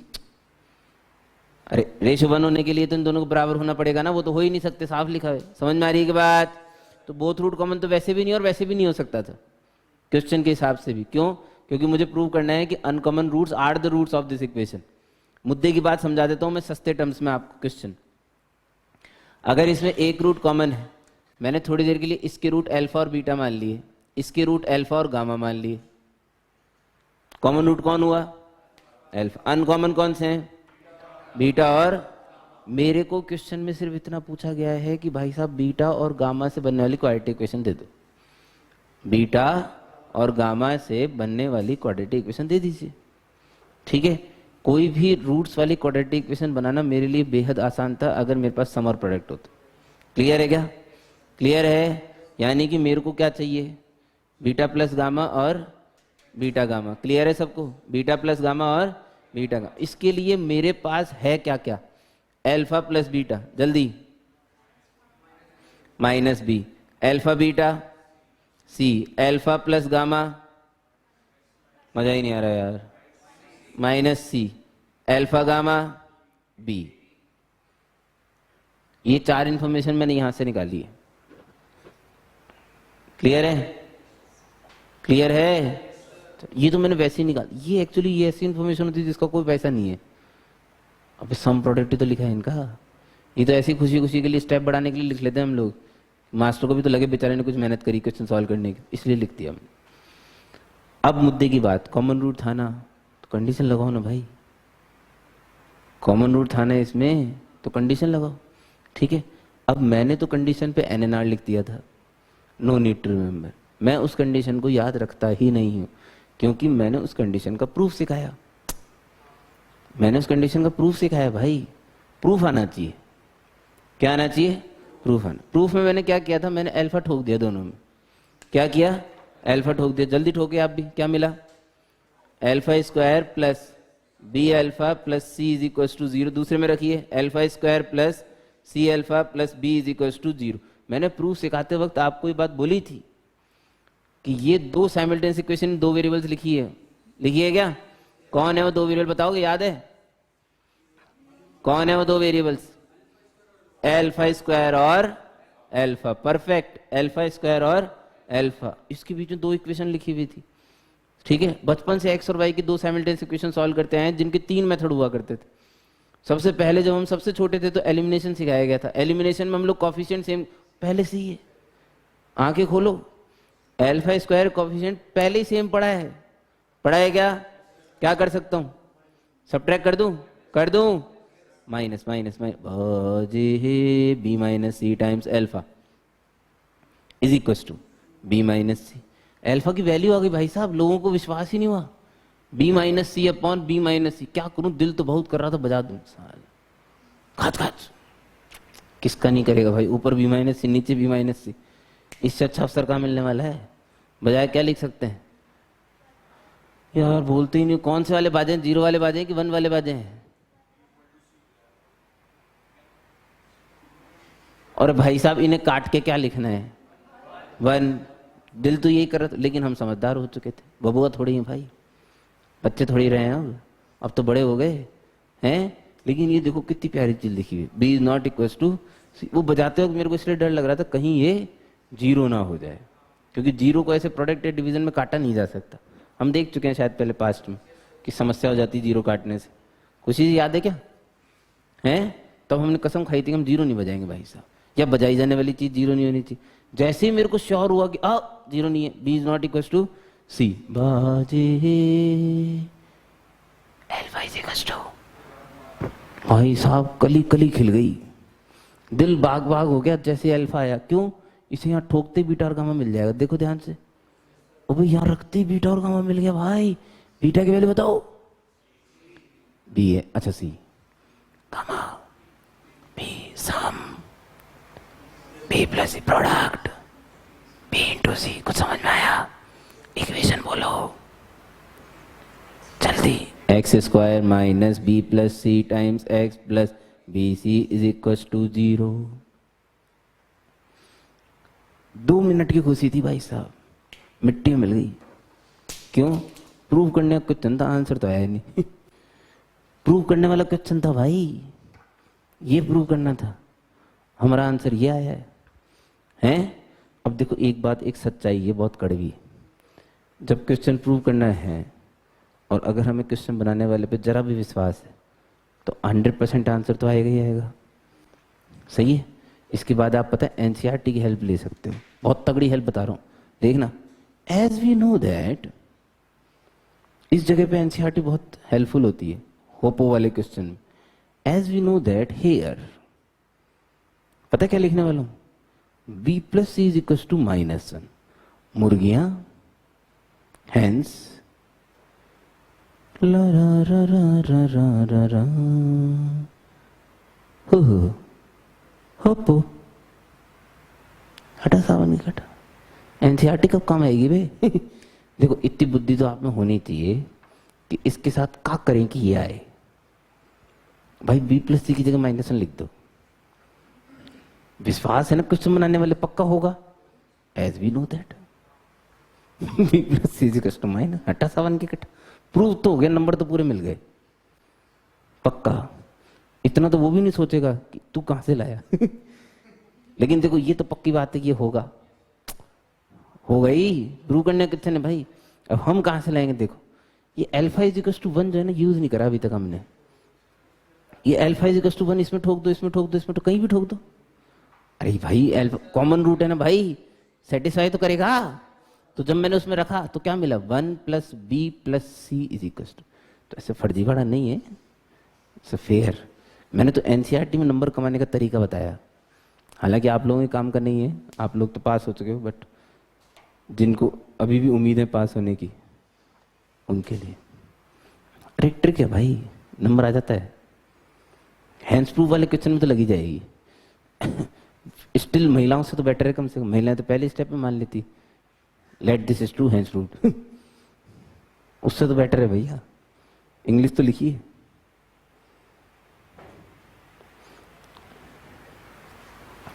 अरे रेशो 1 होने के लिए तो इन दोनों को बराबर होना पड़ेगा ना, वो तो हो ही नहीं सकते, साफ लिखा है। समझ में आ रही है कि बात? तो बोथ रूट कॉमन तो वैसे भी नहीं और वैसे भी नहीं हो सकता था क्वेश्चन के हिसाब से भी। क्यों? क्योंकि मुझे प्रूव करना है कि uncommon roots are the roots of this equation. मुद्दे की बात समझा देता हूं मैं सस्ते टर्म्स में आपको। क्वेश्चन अगर इसमें एक रूट कॉमन है, मैंने थोड़ी देर के लिए इसके रूट अल्फा और बीटा मान लिए, इसके रूट अल्फा और गामा मान लिए। कॉमन रूट कौन हुआ? अल्फा। अनकॉमन कौन से हैं? बीटा और मेरे को क्वेश्चन में सिर्फ इतना पूछा गया है कि भाई साहब बीटा और गामा से बनने वाली क्वाड्रेटिक इक्वेशन दे दो, बीटा और गामा से बनने वाली क्वाड्रेटिक इक्वेशन दे दीजिए, ठीक है। कोई भी रूट्स वाली क्वाड्रेटिक इक्वेशन बनाना मेरे लिए बेहद आसान था अगर मेरे पास सम और प्रोडक्ट होता। क्लियर है क्या? क्लियर है? यानी कि मेरे को क्या चाहिए, बीटा प्लस गामा और बीटा गामा। क्लियर है सबको? बीटा प्लस गामा और बीटा गामा। इसके लिए मेरे पास है क्या क्या, अल्फा प्लस बीटा, जल्दी, माइनस बी, अल्फा बीटा सी, अल्फा प्लस गामा, मजा ही नहीं आ रहा यार, minus c, alpha gamma B. ये चार इंफॉर्मेशन मैंने यहां से निकाली है। क्लियर है? क्लियर है? ये तो मैंने वैसे ही निकाल, ये एक्चुअली ये ऐसी इंफॉर्मेशन होती है जिसका कोई पैसा नहीं है। अब सम प्रोडक्ट ही तो लिखा है इनका, ये तो ऐसी खुशी खुशी के लिए स्टेप बढ़ाने के लिए लिख लेते हैं हम लोग। मास्टर को भी तो लगे बेचारे ने कुछ मेहनत करी क्वेश्चन सॉल्व करने की, इसलिए लिख दिया हमने। अब मुद्दे की बात, कॉमन रूट था ना, तो कंडीशन लगाओ ना भाई, कॉमन रूट था ना इसमें, तो कंडीशन लगाओ, ठीक है। अब मैंने तो कंडीशन पे NNR लिख दिया था, नो नीड टू रिमेंबर। मैं उस कंडीशन को याद रखता ही नहीं हूं क्योंकि मैंने उस कंडीशन का प्रूफ सिखाया, मैंने उस कंडीशन का प्रूफ सिखाया भाई। प्रूफ आना चाहिए, क्या आना चाहिए? प्रूफ आना। प्रूफ में मैंने क्या किया था, मैंने अल्फा ठोक दिया दोनों में। क्या किया? अल्फा ठोक दिया। जल्दी ठोके आप भी। क्या मिला? Alpha square plus b alpha plus C is equal to 0। दूसरे में रखिए alpha square plus c alpha plus b is equal to 0। मैंने प्रूफ सिखाते वक्त आपको ये बात बोली थी कि ये दो साइमल्टेनियस इक्वेशन, दो वेरिएबल्स लिखी है। लिखी है क्या? कौन है वो दो वेरिएबल बताओगे? याद है? कौन है वो दो वेरिएबल्स? अल्फा स्क्वायर और अल्फा। परफेक्ट, अल्फा स्क्वायर और अल्फा। इसके बीच में दो इक्वेशन लिखी हुई थी, ठीक है। बचपन से एक्स और वाई की दो साइमल्टेनियस इक्वेशन सॉल्व करते हैं जिनके 3 मेथड हुआ करते थे। सबसे पहले जब हम सबसे छोटे थे तो एलिमिनेशन सिखाया गया था। एलिमिनेशन में हम लोग कॉफिशिएंट सेम पहले से ही है, आंखें खोलो, अल्फा स्क्वायर कॉफिशिएंट पहले ही सेम पढ़ा है। पढ़ा है क्या? क्या कर सकता हूं? सब्ट्रैक्ट कर दूं? कर दूं? Minus minus minus b minus c times alpha is equal to b minus c. अल्फा की वैल्यू आ गई भाई साहब, लोगों को विश्वास ही नहीं हुआ। B minus c upon b minus c. क्या करूं, दिल तो बहुत कर रहा था, बजा दूं साल खाच खाच। किसका नहीं करेगा भाई, ऊपर बी माइनस सी नीचे बी माइनस सी, इससे अच्छा अवसर कहाँ मिलने वाला है। बजाय क्या लिख सकते हैं यार, बोलते ही नहीं। कौन से वाले बाजे हैं? 0 वाले बाजे हैं कि 1 वाले बाजे हैं? और भाई साहब इन्हें काट के क्या लिखना है? 1। दिल तो यही कर रहा था, लेकिन हम समझदार हो चुके थे। बबुआ थोड़ी है भाई, बच्चे थोड़ी रहे हैं, अब तो बड़े हो गए हैं। लेकिन ये देखो कितनी प्यारी चीज लिखी हुई, b is not equal to. वो बजाते वक्त मेरे को इसलिए डर लग रहा था कहीं ये 0 ना हो जाए, क्योंकि 0 को ऐसे प्रोडक्ट डिवीजन में काटा नहीं जा सकता। हम देख चुके हैं शायद पहले पास्ट में कि समस्या हो जाती 0 काटने से। कुछ चीज याद है क्या? हैं? तब हमने कसम खाई थी कि हम 0 नहीं बजाएंगे भाई साहब, या बजाई जाने वाली चीज 0 नहीं होनी चाहिए। जैसे ही मेरे को श्योर हुआ कि 0 नहीं है, B is not equal to C, बाजे अल्फा इज इक्वल टू, भाई साहब कली कली खिल गई, दिल बाग बाग हो गया जैसे अल्फा आया। क्यों? इसे यहाँ ठोकते बीटा और गामा मिल जाएगा। देखो ध्यान से, ओ भाई यहाँ रखते बीटा और गामा मिल गया भाई। बीटा की वैल्यू बताओ? बी है, अच्छा C, gamma B sum, B plus C product, B into C. कुछ समझ में आया? इक्वेशन बोलो जल्दी। X square minus B plus C times X plus B C is equal to 0। 2 minute की खुशी थी भाई साहब, मिट्टी में मिल गई। क्यों? प्रूव करने का क्वेश्चन था, आंसर तो आया नहीं। प्रूव करने वाला क्वेश्चन था भाई, ये प्रूव करना था, हमारा आंसर ये आया है। अब देखो एक बात, एक सच्चाई ये बहुत कड़वी है। जब क्वेश्चन प्रूव करना है और अगर हमें क्वेश्चन बनाने वाले पे जरा भी विश्वास है तो 100% आंसर तो आएगा ही आएगा। सही है? इसके बाद आप पता है एनसीईआरटी की हेल्प ले सकते हो, बहुत तगड़ी हेल्प बता रहा हूँ, देखना। एज वी नो दैट, इस जगह पे एनसीईआरटी बहुत हेल्पफुल होती है होपो वाले क्वेश्चन में। As we know that here, पता है क्या लिखने वाला हूं, b plus C is equal to -1, मुर्गियां, हेंस ला रा रा रा रा रा रा रा हो होपो, हटा सावन की हटा, एनसीईआरटी कब काम आएगी बे? देखो इतनी बुद्धि तो आप में होनी चाहिए कि इसके साथ क्या करें कि ये आए। भाई b प्लस सी की जगह -1 लिख दो, विश्वास है ना क्वेश्चन बनाने वाले पक्का होगा, as we know that b plus C is equal to minus, हटा सावन की कटा, प्रूव तो हो गया, नंबर तो पूरे मिल गए पक्का। इतना तो वो भी नहीं सोचेगा कि तू कहां से लाया लेकिन देखो ये तो पक्की बात है कि ये होगा, हो गई, प्रूव करने कितने ने भाई, अब हम कहां से लाएंगे? देखो ये अल्फा इज इक्वल टू 1 जो है ना, यूज नहीं करा अभी तक हमने, ये अल्फा इज इक्वल टू 1 इसमें ठोक दो, इसमें ठोक दो, इसमें तो कहीं भी ठोक दो। अरे भाई अल्फा कॉमन रूट है ना भाई, सेटिस्फाई तो करेगा। तो जब मैंने उसमें रखा तो क्या मिला, 1 plus b plus C is equal to, तो ऐसे फर्जीवाड़ा नहीं है, इट्स फेयर। मैंने तो एनसीईआरटी में नंबर कमाने का तरीका बताया, हालांकि आप लोगों के काम का नहीं है, आप लोग तो पास हो चुके हो, बट जिनको अभी भी उम्मीद है पास होने की उनके लिए अरे ट्रिक है भाई, नंबर आ जाता है। हैंड्स प्रूफ वाले क्वेश्चन में तो लगी जाएगी स्टिल महिलाओं से तो बेटर है, कम से कम महिलाएं तो पहले स्टेप में मान लेती, let this is true hands proof उससे तो बेटर है भैया, इंग्लिश तो लिखिए।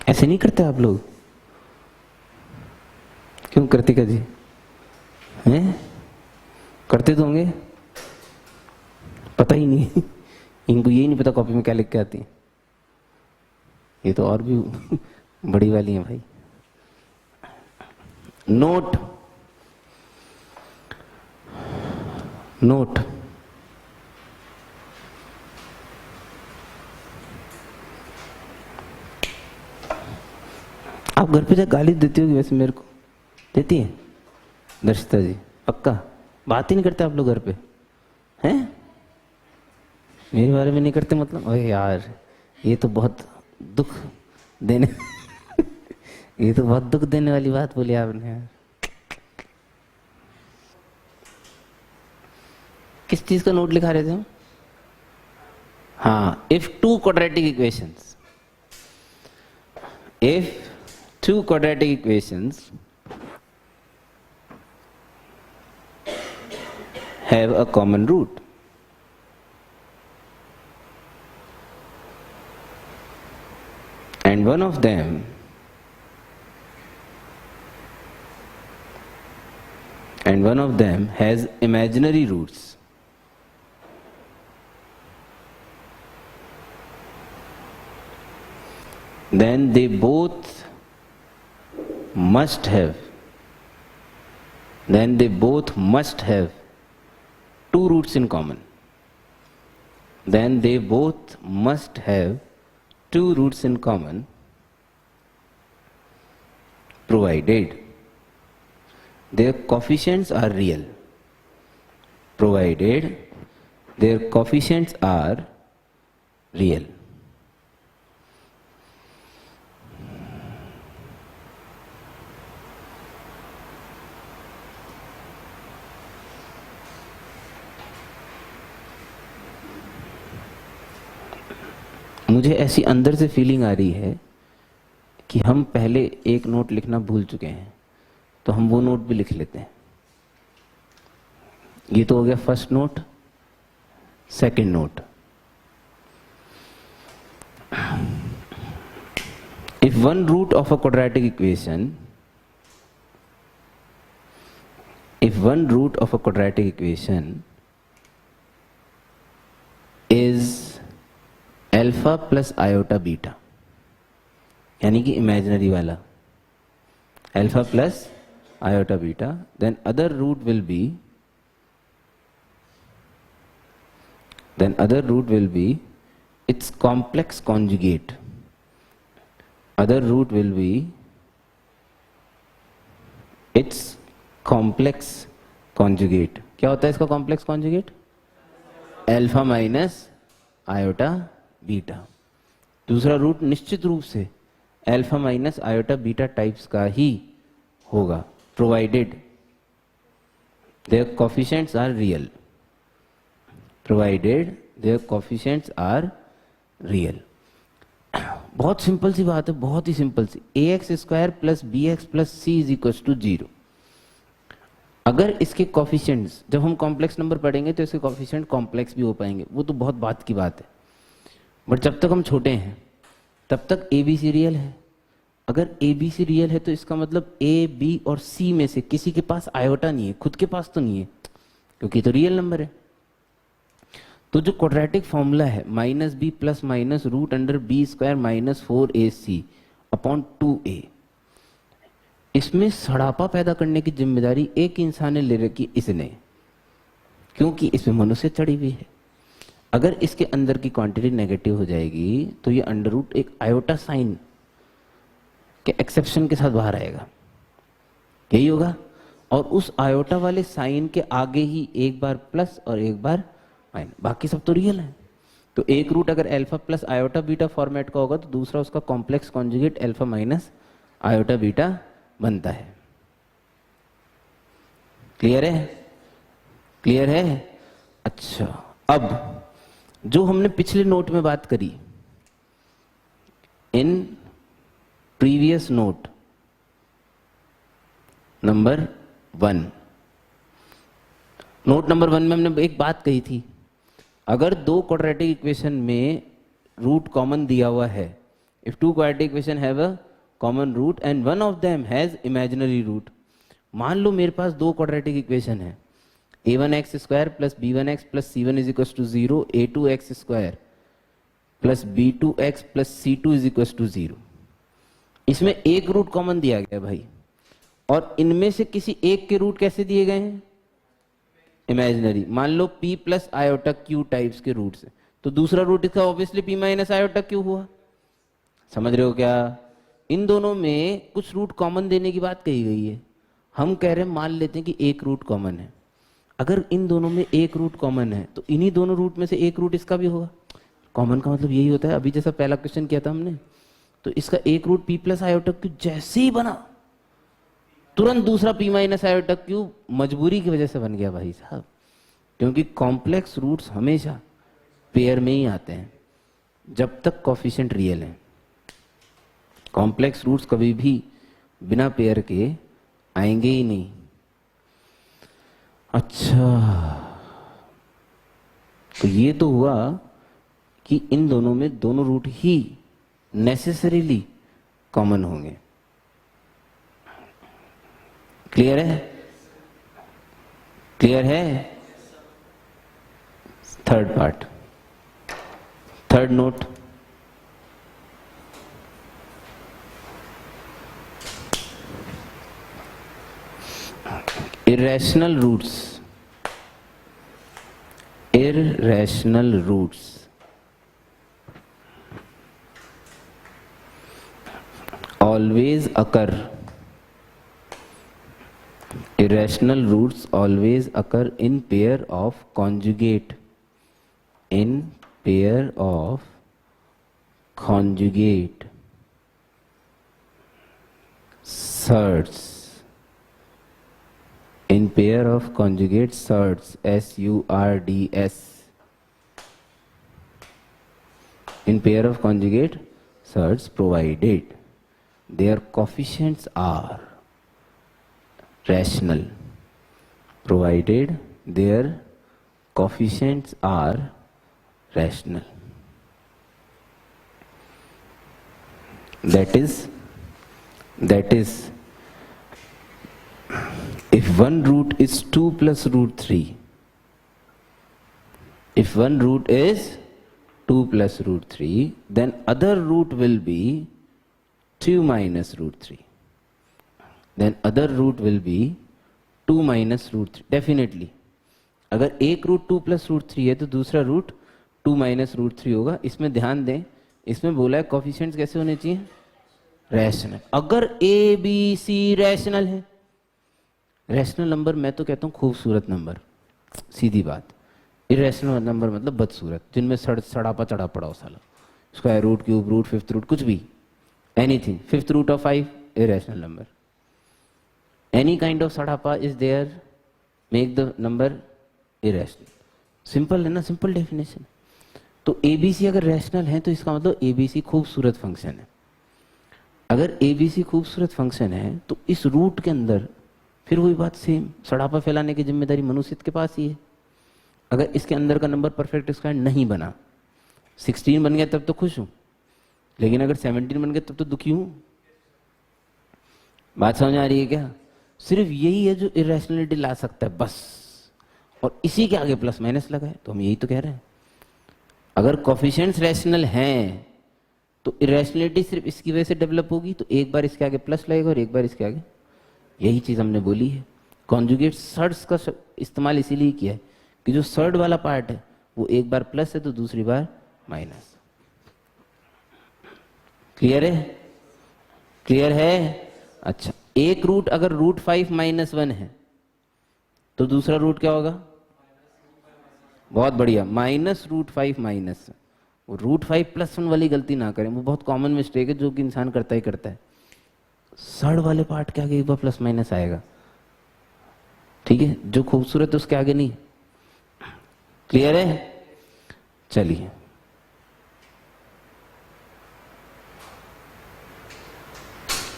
ऐसे नहीं करते आप लोग, क्यों कृतिका जी हैं? करते तो होंगे, पता ही नहीं इनको यही नहीं पता कॉपी में क्या लिख के आती है, ये तो और भी बड़ी वाली है भाई। नोट नोट आप घर पे जा गाली देती होगी वैसे, मेरे को देती है दर्शिता जी? पक्का बात ही नहीं करते आप लोग घर पे हैं? मेरे बारे में नहीं करते मतलब? ओए यार ये तो बहुत दुख देने ये तो बहुत दुख देने वाली बात बोली आपने यार। किस चीज का नोट लिखा रहे थे हम? हाँ, if two quadratic equations, if two quadratic equations have a common root and one of them has imaginary roots, then they both must have two roots in common. Then they both must have two roots in common, provided their coefficients are real. Provided their coefficients are real. मुझे ऐसी अंदर से feeling आ रही है कि हम पहले एक नोट लिखना भूल चुके हैं, तो हम वो नोट भी लिख लेते हैं। ये तो हो गया first note. Second note, if one root of a quadratic equation is alpha plus iota beta, यानी कि इमेजिनरी वाला alpha plus iota beta, then other root will be its complex conjugate. Other root will be its complex conjugate. क्या होता है इसका complex conjugate? Alpha minus iota beta. दूसरा root निश्चित रूप से alpha minus iota beta types का ही होगा, provided their coefficients are real, provided their coefficients are real. बहुत सिंपल सी बात है, बहुत ही सिंपल सी। ax square plus B X plus C is equal to 0। अगर इसके कॉफिशिएंट्स, जब हम कॉम्प्लेक्स नंबर पढ़ेंगे तो इसके कॉफिशिएंट कॉम्प्लेक्स भी हो पाएंगे, वो तो बहुत बात की बात है, बट जब तक हम छोटे हैं तब तक ए बी सी रियल है। अगर ए बी सी रियल है तो इसका मतलब ए बी और सी में से किसी के पास आयोटा नहीं है, खुद के पास तो नहीं है, क्योंकि तो रियल नंबर है। तो जो क्वाड्रेटिक फॉर्मूला है minus B plus minus root under b square minus 4ac upon 2a, इसमें सड़ापा पैदा करने की जिम्मेदारी एक इंसान ने ले रखी, इसने, क्योंकि इसमें मनुष्य चढ़ी हुई है। अगर इसके अंदर की क्वांटिटी नेगेटिव हो जाएगी तो ये अंडर रूट एक आयोटा साइन के एक्सेप्शन के साथ बाहर आएगा, यही होगा। और उस आयोटा वाले साइन के आगे ही एक बार प्लस और एक बार माइनस, बाकी सब तो रियल है। तो एक रूट अगर alpha plus iota beta format का होगा तो दूसरा उसका complex conjugate alpha minus iota beta बनता है। क्लियर है? क्लियर है? अच्छा, अब जो हमने पिछले नोट में बात करी, in previous note number 1, note number 1 में हमने एक बात कही थी, अगर दो क्वाड्रेटिक इक्वेशन में रूट कॉमन दिया हुआ है, if two quadratic equation have a common root and one of them has imaginary root. मान लो मेरे पास दो क्वाड्रेटिक इक्वेशन है, a1x square plus b1x plus c1 is equal to 0, a2x square plus b2x plus c2 is equal to 0। इसमें एक root common दिया गया भाई, और इनमें से किसी एक के रूट कैसे दिए गए हैं? इमेजिनरी। मान लो p plus iota q types के रूट से, तो दूसरा रूट इसका obviously p minus iota q हुआ। समझ रहे हो क्या? इन दोनों में कुछ रूट कॉमन देने की बात कही गई है। हम कह रहे हैं मान लेते हैं कि एक रूट कॉमन है। अगर इन दोनों में एक रूट कॉमन है तो इन्हीं दोनों रूट में से एक रूट इसका भी होगा। कॉमन का मतलब यही होता है, अभी जैसा पहला क्वेश्चन किया था हमने, तो इसका एक root p plus iota q जैसे ही बना तुरंत दूसरा p माइनस आयोटा q मजबूरी की वजह से बन गया भाई साहब, क्योंकि कॉम्प्लेक्स रूट्स हमेशा पेयर में ही आते हैं जब तक कोफिशिएंट रियल है। कॉम्प्लेक्स रूट्स कभी भी बिना पेयर के आएंगे ही नहीं। अच्छा, तो ये तो हुआ कि इन दोनों में दोनों रूट ही नेसेसरीली कॉमन होंगे। क्लियर है? क्लियर है? Third part, third note, irrational roots, irrational roots always occur, irrational roots always occur in pair of conjugate, in pair of conjugate surds, in pair of conjugate surds, surds, in pair of conjugate surds, provided their coefficients are rational, provided their coefficients are rational. That is if one root is 2 plus root 3, if one root is 2 plus root 3, then other root will be 2 minus root 3. Then other root will be 2 minus root 3. Definitely. अगर एक root 2 plus root 3 है तो दूसरा root 2 minus root 3 होगा। इसमें ध्यान दें, इसमें बोला है कोफिशिएंट्स कैसे होने चाहिए? रैशनल। अगर ए बी सी रैशनल है, रैशनल नंबर मैं तो कहता हूँ खूबसूरत नंबर, सीधी बात। इरेशनल नंबर मतलब बदसूरत, जिनमें सड़ापा चढ़ा पड़ा हो साला। Square root, cube root, fifth root, कुछ भी, anything, fifth root of 5 irrational number, any kind of सड़ापा is there, make the number irrational. Simple है ना, सिंपल डेफिनेशन। तो एबीसी अगर रैशनल है तो इसका मतलब एबीसी खूबसूरत फंक्शन है। अगर एबीसी खूबसूरत फंक्शन है तो इस रूट के अंदर फिर वही बात सेम, सड़ापा फैलाने की जिम्मेदारी मनुष्य के पास ही है। अगर इसके अंदर का नंबर परफेक्ट स्क्वायर नहीं बना, 16 बन गया तब तो खुश हूं, लेकिन अगर 17 बन गया तब तो दुखी हूं। बात समझ आ रही है क्या? सिर्फ यही है जो इरेशनलिटी ला सकता है बस, और इसी के आगे प्लस माइनस लगा है। तो हम यही तो कह रहे हैं, अगर कोफिशिएंट्स रैशनल हैं तो इरेशनलिटी सिर्फ इसकी वजह से डेवलप होगी। तो एक बार इसके आगे प्लस लगेगा और एक बार इसके आगे, यही चीज हमने बोली है। कॉन्जुगेट सर्ड्स का इस्तेमाल इसीलिए किया है कि जो सर्ड वाला पार्ट है वो एक बार प्लस है तो दूसरी बार माइनस। क्लियर है? क्लियर है? अच्छा, एक रूट अगर रूट 5 माइनस 1 है तो दूसरा रूट क्या होगा? बहुत बढ़िया, माइनस रूट 5 माइनस। वो रूट 5 प्लस 1 वाली गलती ना करें, वो बहुत कॉमन मिस्टेक है जो कि इंसान करता ही करता है। सर्ड वाले पार्ट के आगे एक बार प्लस माइनस आएगा, ठीक है? जो खूबसूरत है उसके आगे नहीं। क्लियर है? चलिए,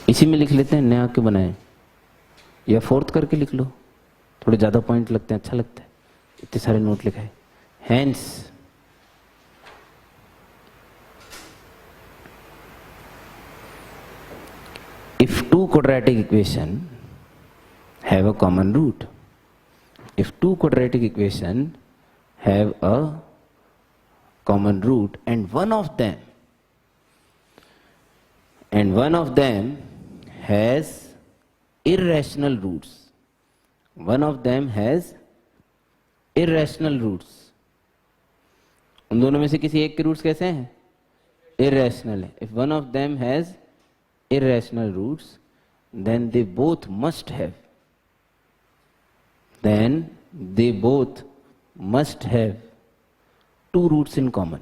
इसी में लिख लेते हैं, नया क्यों बनाए, या फोर्थ करके लिख लो, थोड़े ज्यादा पॉइंट लगते हैं, अच्छा लगता है। इतने सारे नोट लिखा है। Hence, if two quadratic equation have a common root, if two quadratic equation have a common root and one of them has irrational roots, one of them has irrational roots, उन दोनों में से किसी एक के roots कैसे हैं? Irrational है। If one of them has irrational roots, then they both must have two roots in common,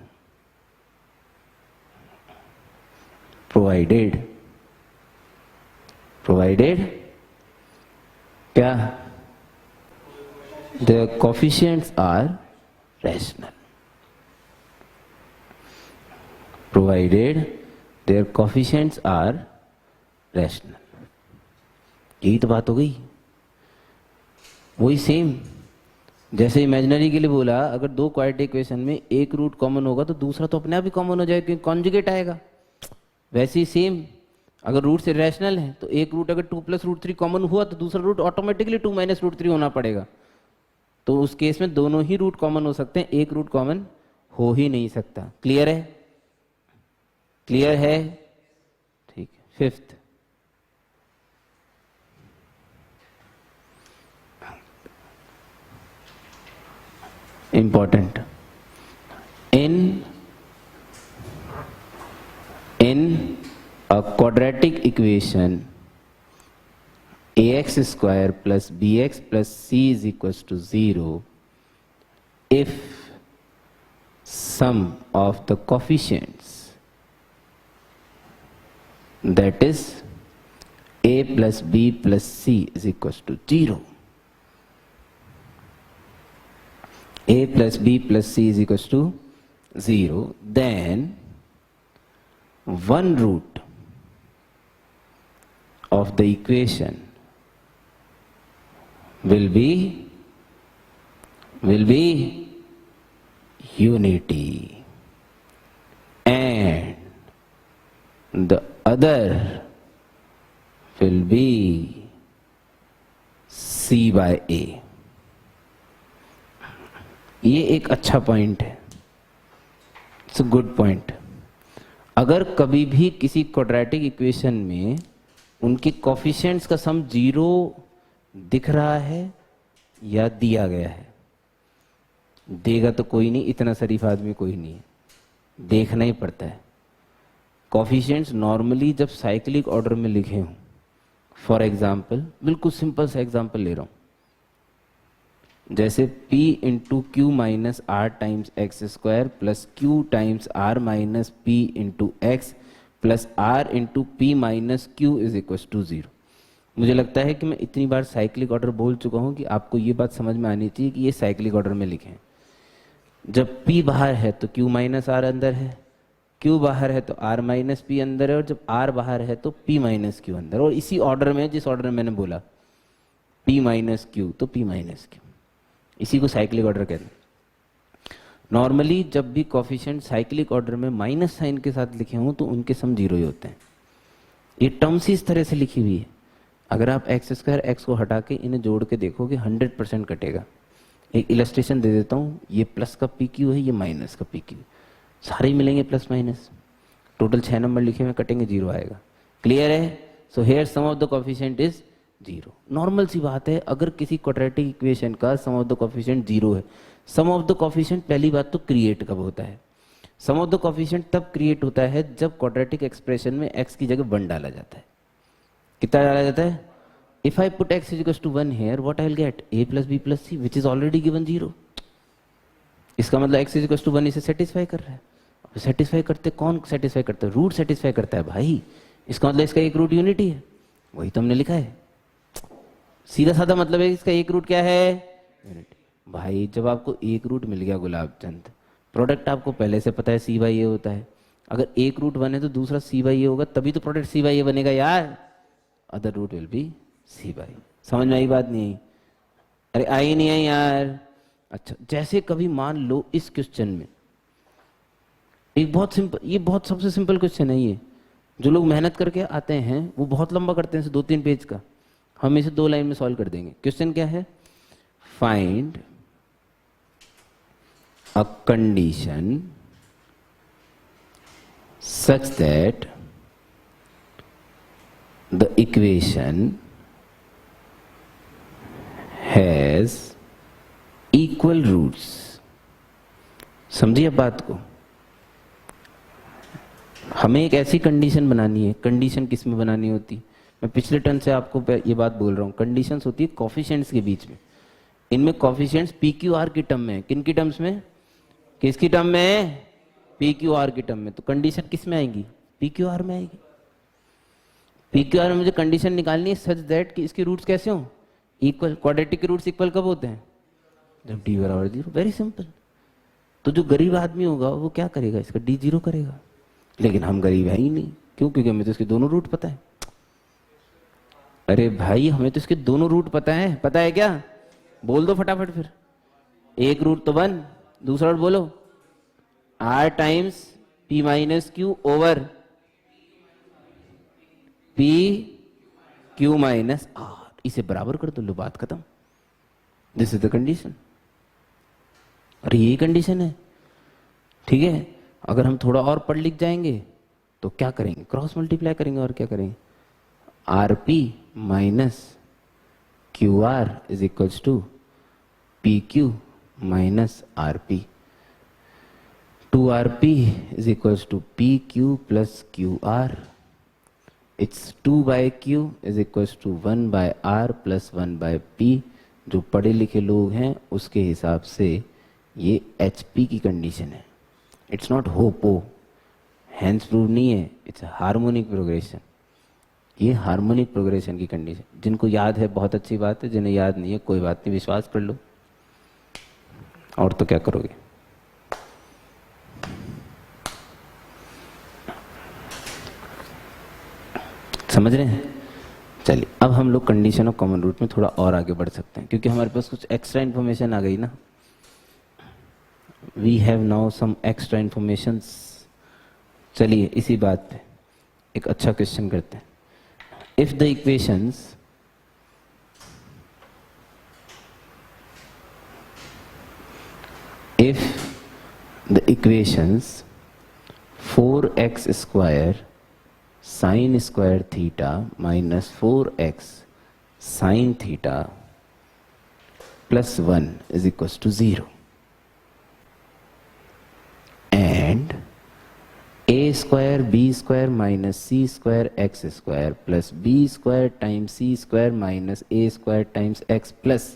provided क्या? The coefficients are rational, provided their coefficients are rational। यही तो बात हो गई। वही सेम जैसे इमेजिनरी के लिए बोला, अगर दो क्वाड्रेटिक इक्वेशन में एक रूट कॉमन होगा तो दूसरा तो अपने आप ही कॉमन हो जाएगा क्योंकि कॉन्जुगेट आएगा। वैसे ही सेम, अगर रूट्स इरेशनल है तो एक रूट अगर 2 + √3 कॉमन हुआ तो दूसरा रूट ऑटोमेटिकली 2 - √3 होना पड़ेगा। तो उस केस में दोनों ही रूट कॉमन हो सकते हैं, एक रूट कॉमन हो ही नहीं सकता। क्लियर है? क्लियर है? ठीक है। Fifth, important, in a quadratic equation ax² + bx + c = 0 if sum of the coefficients, that is a + b + c = 0, a + b + c = 0, then one root of the equation will be unity and the other will be c/a। ये एक अच्छा point है, it's a good point. अगर कभी भी किसी quadratic equation में उनके कोफिशिएंट्स का सम 0 दिख रहा है या दिया गया है, देगा तो कोई नहीं, इतना शरीफ आदमी कोई नहीं है, देखना ही पड़ता है। कोफिशिएंट्स नॉर्मली जब साइक्लिक ऑर्डर में लिखे हों, फॉर एग्जाम्पल, बिल्कुल सिंपल सा एग्जाम्पल ले रहा हूं, जैसे p into q minus r times x square plus q times r minus p into x plus r into p minus q is equal to 0। मुझे लगता है कि मैं इतनी बार साइक्लिक ऑर्डर बोल चुका हूं कि आपको ये बात समझ में आनी चाहिए कि ये साइक्लिक ऑर्डर में लिखें। जब p बाहर है तो q माइनस आर अंदर है, q बाहर है तो r माइनस पी अंदर है, और जब r बाहर है तो p माइनस क्यू अंदर, और इसी ऑर्डर में जिस ऑर्डर में मैंने बोला p माइनस क्यू तो p माइनस क्यू, इसी को साइक्लिक ऑर्डर कहते हैं। नॉर्मली जब भी कॉफिशिएंट साइक्लिक ऑर्डर में माइनस साइन के साथ लिखे हों तो उनके सम 0 ही होते हैं। ये टर्म्स ही इस तरह से लिखी हुई है। अगर आप एक्स स्क्वायर एक्स को हटा के इन्हें जोड़ के देखोगे 100% कटेगा। एक इलस्ट्रेशन दे देता हूँ, ये प्लस का पी क्यू है, ये माइनस का पी क्यू, सारे ही मिलेंगे प्लस माइनस, टोटल 6 नंबर लिखे हुए कटेंगे, 0 आएगा। क्लियर है? So here sum of the coefficient is 0। Normal सी बात है, अगर किसी क्वाड्रेटिक इक्वेशन का सम ऑफ द कोफिशिएंट 0 है, सम ऑफ द कोफिशिएंट पहली बात तो क्रिएट कब होता है? सम ऑफ द कोफिशिएंट तब क्रिएट होता है जब क्वाड्रेटिक एक्सप्रेशन में x की जगह 1 डाला जाता है। कितना डाला जाता है? If I put x is to 1 here, what I will get? a plus b plus c which is already given 0। इसका मतलब x इज टू 1 इसे सेटिस्फाई कर रहा है। अब सेटिस्फाई करते, कौन सेटिस्फाई करता है? रूट सेटिस्फाई करता है भाई। इसका मतलब इसका एक रूट यूनिटी है, वही तो हमने लिखा है। सीधा साधा मतलब है इसका एक रूट क्या है? यूनिटी। भाई जब आपको एक रूट मिल गया गुलाब चंद, प्रोडक्ट आपको पहले से पता है सी बाई ए होता है। अगर एक रूट 1 है तो दूसरा सी बाई ए होगा, तभी तो प्रोडक्ट सी बाई ए बनेगा यार। Other root will be c by. समझ में आई बात? नहीं आई? अरे आई नहीं आई यार? अच्छा, जैसे कभी मान लो इस क्वेश्चन में एक बहुत सिंपल, ये बहुत सबसे सिंपल क्वेश्चन है ये, जो लोग मेहनत करके आते हैं वो बहुत लंबा करते हैं, 2-3 पेज का। हम इसे 2 लाइन में सॉल्व कर देंगे। क्वेश्चन क्या है? Find a condition such that the equation has equal roots। समझिए अब बात को। हमें एक ऐसी कंडीशन बनानी है। कंडीशन किस में बनानी होती? मैं पिछले टर्न से आपको ये बात बोल रहा हूँ। कंडीशंस होती है कोफिशिएंट्स के बीच में। इनमें कोफिशिएंट्स पी क्यू आर की टर्म में, किन की टर्म्स में? किसकी टर्म में? पी क्यू आर की टर्म में। तो कंडीशन किस में आएगी? पी क्यू आर में आएगी। पी क्यू आर में मुझे कंडीशन निकालनी है सच दैट कि इसके रूट्स कैसे हों? इक्वल। क्वाड्रेटिक के रूट्स इक्वल कब होते हैं? जब डी बराबर 0। Very simple. तो जो गरीब आदमी होगा वो क्या करेगा? इसका डी 0 करेगा। लेकिन हम गरीब है ही नहीं। क्यों? क्योंकि हमें तो इसके दोनों रूट पता है। अरे भाई हमें तो इसके दोनों रूट पता है। पता है क्या? बोल दो फटाफट फिर। एक रूट तो 1, दूसरा रूट बोलो r times p minus Q over p q minus r। इसे बराबर कर दो, लो बात खत्म। This is the condition. और यही कंडीशन है, ठीक है। अगर हम थोड़ा और पढ़ लिख जाएंगे तो क्या करेंगे? क्रॉस मल्टीप्लाई करेंगे। और क्या करेंगे? R p minus q r is equals to p q minus r p. 2rp is equals to pq plus qr. It's 2 by q is equals to 1 by r plus 1 by p। जो पढ़े लिखे लोग हैं उसके हिसाब से ये hp की कंडीशन है। इट्स नॉट होपो, हैंस प्रूव नहीं है, इट्स हार्मोनिक प्रोग्रेशन। ये हार्मोनिक प्रोग्रेशन की कंडीशन। जिनको याद है बहुत अच्छी बात है, जिन्हें याद नहीं है कोई बात नहीं, विश्वास कर लो। और तो क्या करोगे? समझ रहे हैं? चलिए अब हम लोग कंडीशन ऑफ कॉमन रूट में थोड़ा और आगे बढ़ सकते हैं, क्योंकि हमारे पास कुछ एक्स्ट्रा इन्फॉर्मेशन आ गई ना। We have now some extra information. चलिए इसी बात पे एक अच्छा क्वेश्चन करते हैं। If the equations if the equations 4x square sin square theta minus 4x sin theta plus 1 is equals to 0 and a square b square minus c square x square plus b square times c square minus a square times x plus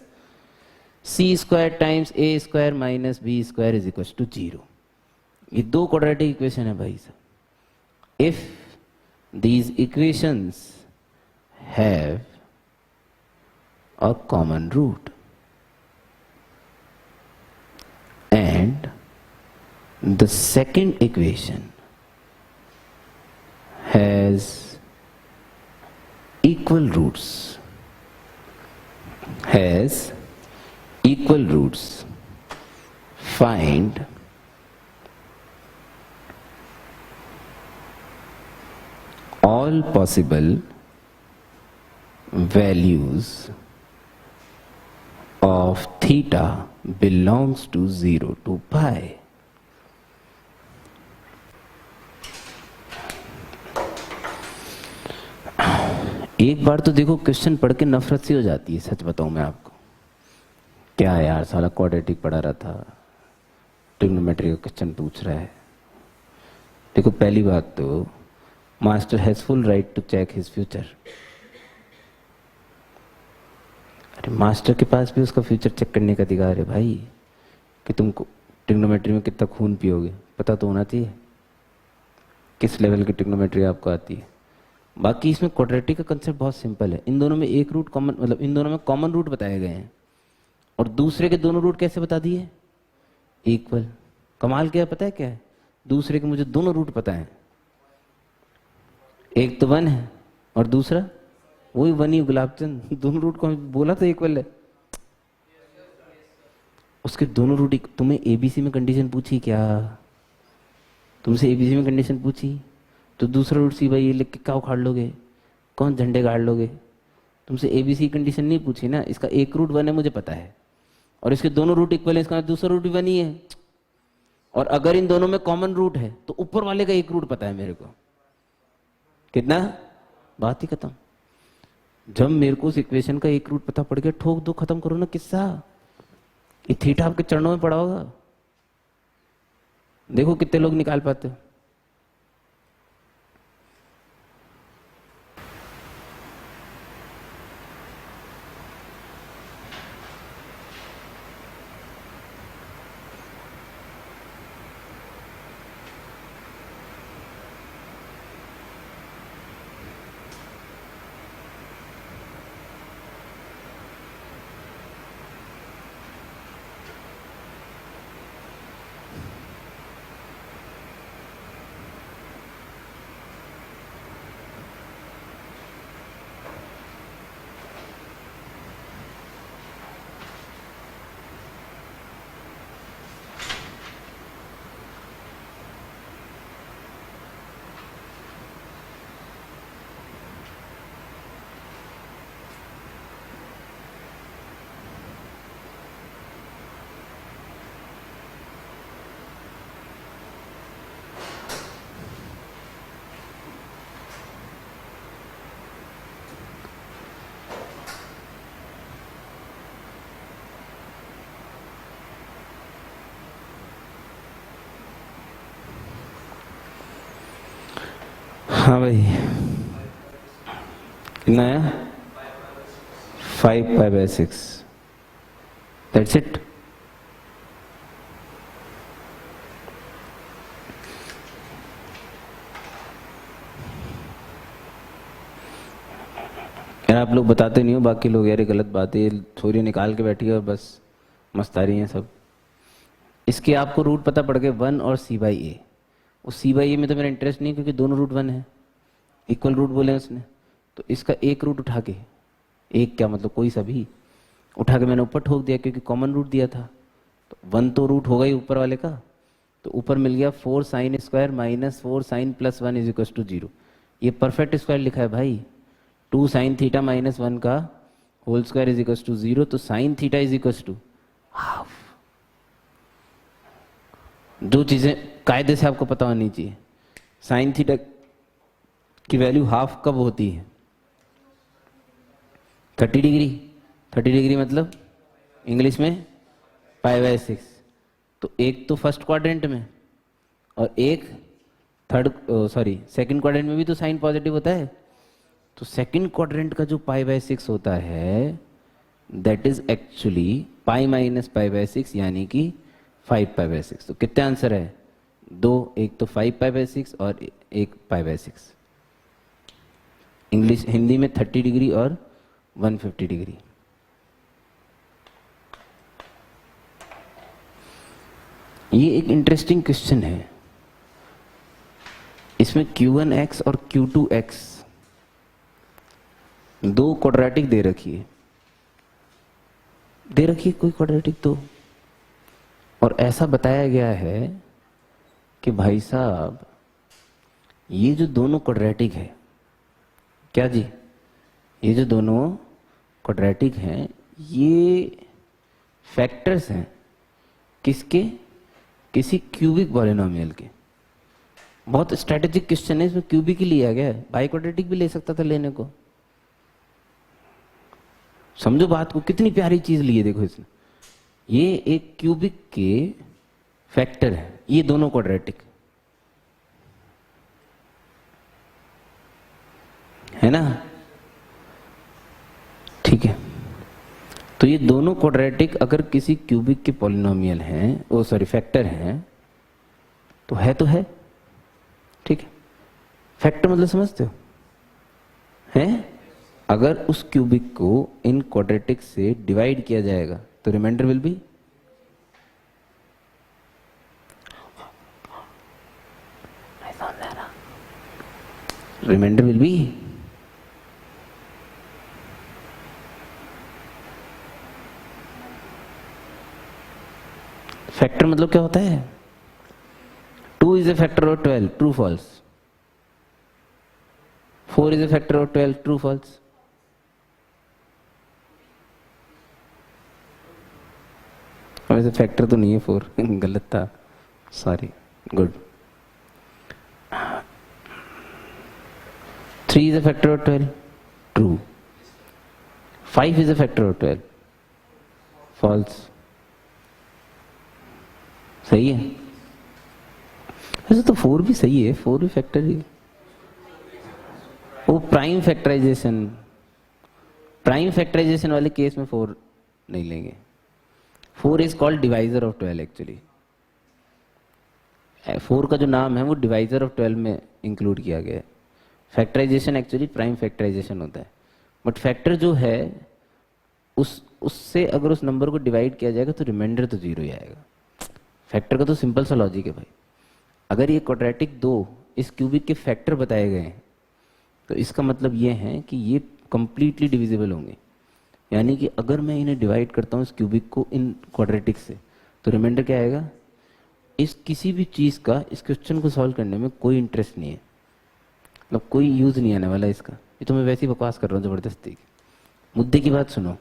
c square times a square minus b square is equal to 0। ये दो quadratic equation है भाई साहब। If these equations have a common root and the second equation has equal roots, find all possible values of theta belongs to 0 to pi। एक बार तो देखो question पढ़ के नफरत सी हो जाती है, सच बताऊं मैं आपको। क्या यार साला क्वाड्रेटिक पढ़ा रहा था, ट्रिग्नोमेट्री का क्वेश्चन पूछ रहा है। देखो पहली बात तो master has full right to check his future. अरे मास्टर के पास भी उसका फ्यूचर चेक करने का अधिकार है भाई, कि तुमको ट्रिग्नोमेट्री में कितना खून पियोगे पता तो होना चाहिए, किस लेवल की ट्रिग्नोमेट्री आपको आती है। बाकी इसमें क्वाड्रेटिक का कंसेप्ट बहुत सिंपल है। इन दोनों में एक रूट कॉमन, मतलब इन दोनों में कॉमन रूट बताए गए हैं और दूसरे के दोनों रूट कैसे बता दिए, इक्वल। कमाल क्या है पता है क्या है, दूसरे के मुझे दोनों रूट पता है। एक तो 1 है और दूसरा वही 1 ही गुलाबचंद, दोनों रूट को बोला तो इक्वल है। उसके दोनों रूट। तुम्हें एबीसी में कंडीशन पूछी क्या, तुमसे एबीसी में कंडीशन पूछी तो दूसरा रूट सी बाई ए लिख के क्या उखाड़ लोगे, कौन झंडे गाड़ लोगे। तुमसे एबीसी कंडीशन नहीं पूछी ना, इसका एक रूट 1 है मुझे पता है और इसके दोनों रूट इक्वल है, इसका दूसरा रूट भी 1 ही है। और अगर इन दोनों में कॉमन रूट है तो ऊपर वाले का एक रूट पता है मेरे को। कितना, बात ही खत्म। जब मेरे को उस इक्वेशन का एक रूट पता पड़ गया, ठोक दो, खत्म करो ना किस्सा। ये थीटा आपके चरणों में पड़ा होगा, देखो कितने लोग निकाल पाते हो। हाँ भाई, कितना है, 5/6। That's it. यार आप लोग बताते नहीं हो, बाकी लोग यार ये गलत बात है, छोरी निकाल के बैठी है और बस मस्ता रही हैं सब। इसके आपको रूट पता पड़ गए 1 और c/a। उस c/a में तो मेरा इंटरेस्ट नहीं, क्योंकि दोनों रूट 1 है, इक्वल रूट बोले उसने। तो इसका एक रूट उठा के, एक क्या मतलब कोई सा भी उठा के मैंने ऊपर ठोक दिया, क्योंकि कॉमन रूट दिया था। तो 1 तो रूट होगा ही ऊपर वाले का, तो ऊपर मिल गया 4 sin square minus 4 sin + 1 is equal to 0। ये परफेक्ट स्क्वायर लिखा है भाई। 2 sin थीटा माइनस 1 का whole square is equal to 0, तो sin theta is equal to half. जो चीजें कायदे से आपको पता होनी चाहिए, sin थीटा की वैल्यू हाफ कब होती है, 30 डिग्री। 30 डिग्री मतलब इंग्लिश में π/6। तो एक तो फर्स्ट क्वाड्रेंट में और एक सेकंड क्वाड्रेंट में भी तो साइन पॉजिटिव होता है। तो सेकंड क्वाड्रेंट का जो π/6 होता है, that is actually pi minus pi by 6 यानी कि 5 पाई बाय 6। तो कितने आंसर है? दो, एक तो 5 पाई बाय 6 और एक पाई बाय 6। इंग्लिश हिंदी में 30 डिग्री और 150 डिग्री। ये एक इंटरेस्टिंग क्वेश्चन है। इसमें Q1x और Q2x दो क्वाड्रेटिक दे रखी है, कोई क्वाड्रेटिक दो, और ऐसा बताया गया है कि भाई साहब ये जो दोनों क्वाड्रेटिक है, क्या जी, ये जो दोनों क्वाड्रेटिक हैं ये फैक्टर्स हैं किसके? किसी क्यूबिक पॉलिनोमियल के। बहुत स्ट्रेटेजिक क्वेश्चन है, इसमें क्यूबिक ही लिया गया है, बाई क्वाड्रेटिक भी ले सकता था लेने को। समझो बात को, कितनी प्यारी चीज ली है देखो इसमें। ये एक क्यूबिक के फैक्टर है, ये दोनों क्वाड्रेटिक है ना, ठीक है। तो ये दोनों क्वाड्रेटिक अगर किसी क्यूबिक के पॉलिनोमियल हैं, ओ सॉरी फैक्टर हैं, तो है, ठीक है। फैक्टर मतलब समझते हो? हैं? अगर उस क्यूबिक को इन क्वाड्रेटिक से डिवाइड किया जाएगा तो रिमाइंडर विल बी फैक्टर मतलब क्या होता है? 2 is a factor of 12, true false. 4 is a factor of 12, true false. वैसे फैक्टर तो नहीं है 4, गलत था, sorry, good. 3 is a factor of 12, true. 5 is a factor of 12, false. सही है? वैसे तो 4 भी सही है, 4 भी फैक्टर ही। वो प्राइम फैक्टराइजेशन वाले केस में 4 नहीं लेंगे। 4 is called divisor of 12 actually. 4 का जो नाम है वो डिवाइजर ऑफ 12 में इंक्लूड किया गया है। फैक्टराइजेशन एक्चुअली प्राइम फैक्टराइजेशन होता है, बट फैक्टर जो है उससे अगर उस नंबर को डिवाइड किया जाएगा तो रिमाइंडर तो 0 ही आएगा। फैक्टर का तो सिंपल सा लॉजिक है भाई। अगर ये क्वाड्रेटिक 2 इस क्यूबिक के फैक्टर बताए गए हैं तो इसका मतलब ये है कि ये कंप्लीटली डिविजिबल होंगे। यानी कि अगर मैं इन्हें डिवाइड करता हूँ इस क्यूबिक को इन क्वाड्रेटिक से तो रिमाइंडर क्या आएगा? इस किसी भी चीज़ का इस क्वेश्चन को सॉल्व करने में कोई इंटरेस्ट नहीं है, मतलब कोई यूज नहीं आने वाला इसका। ये तो मैं वैसे ही बकवास कर रहा हूँ जबरदस्ती। मुद्दे की बात सुनो।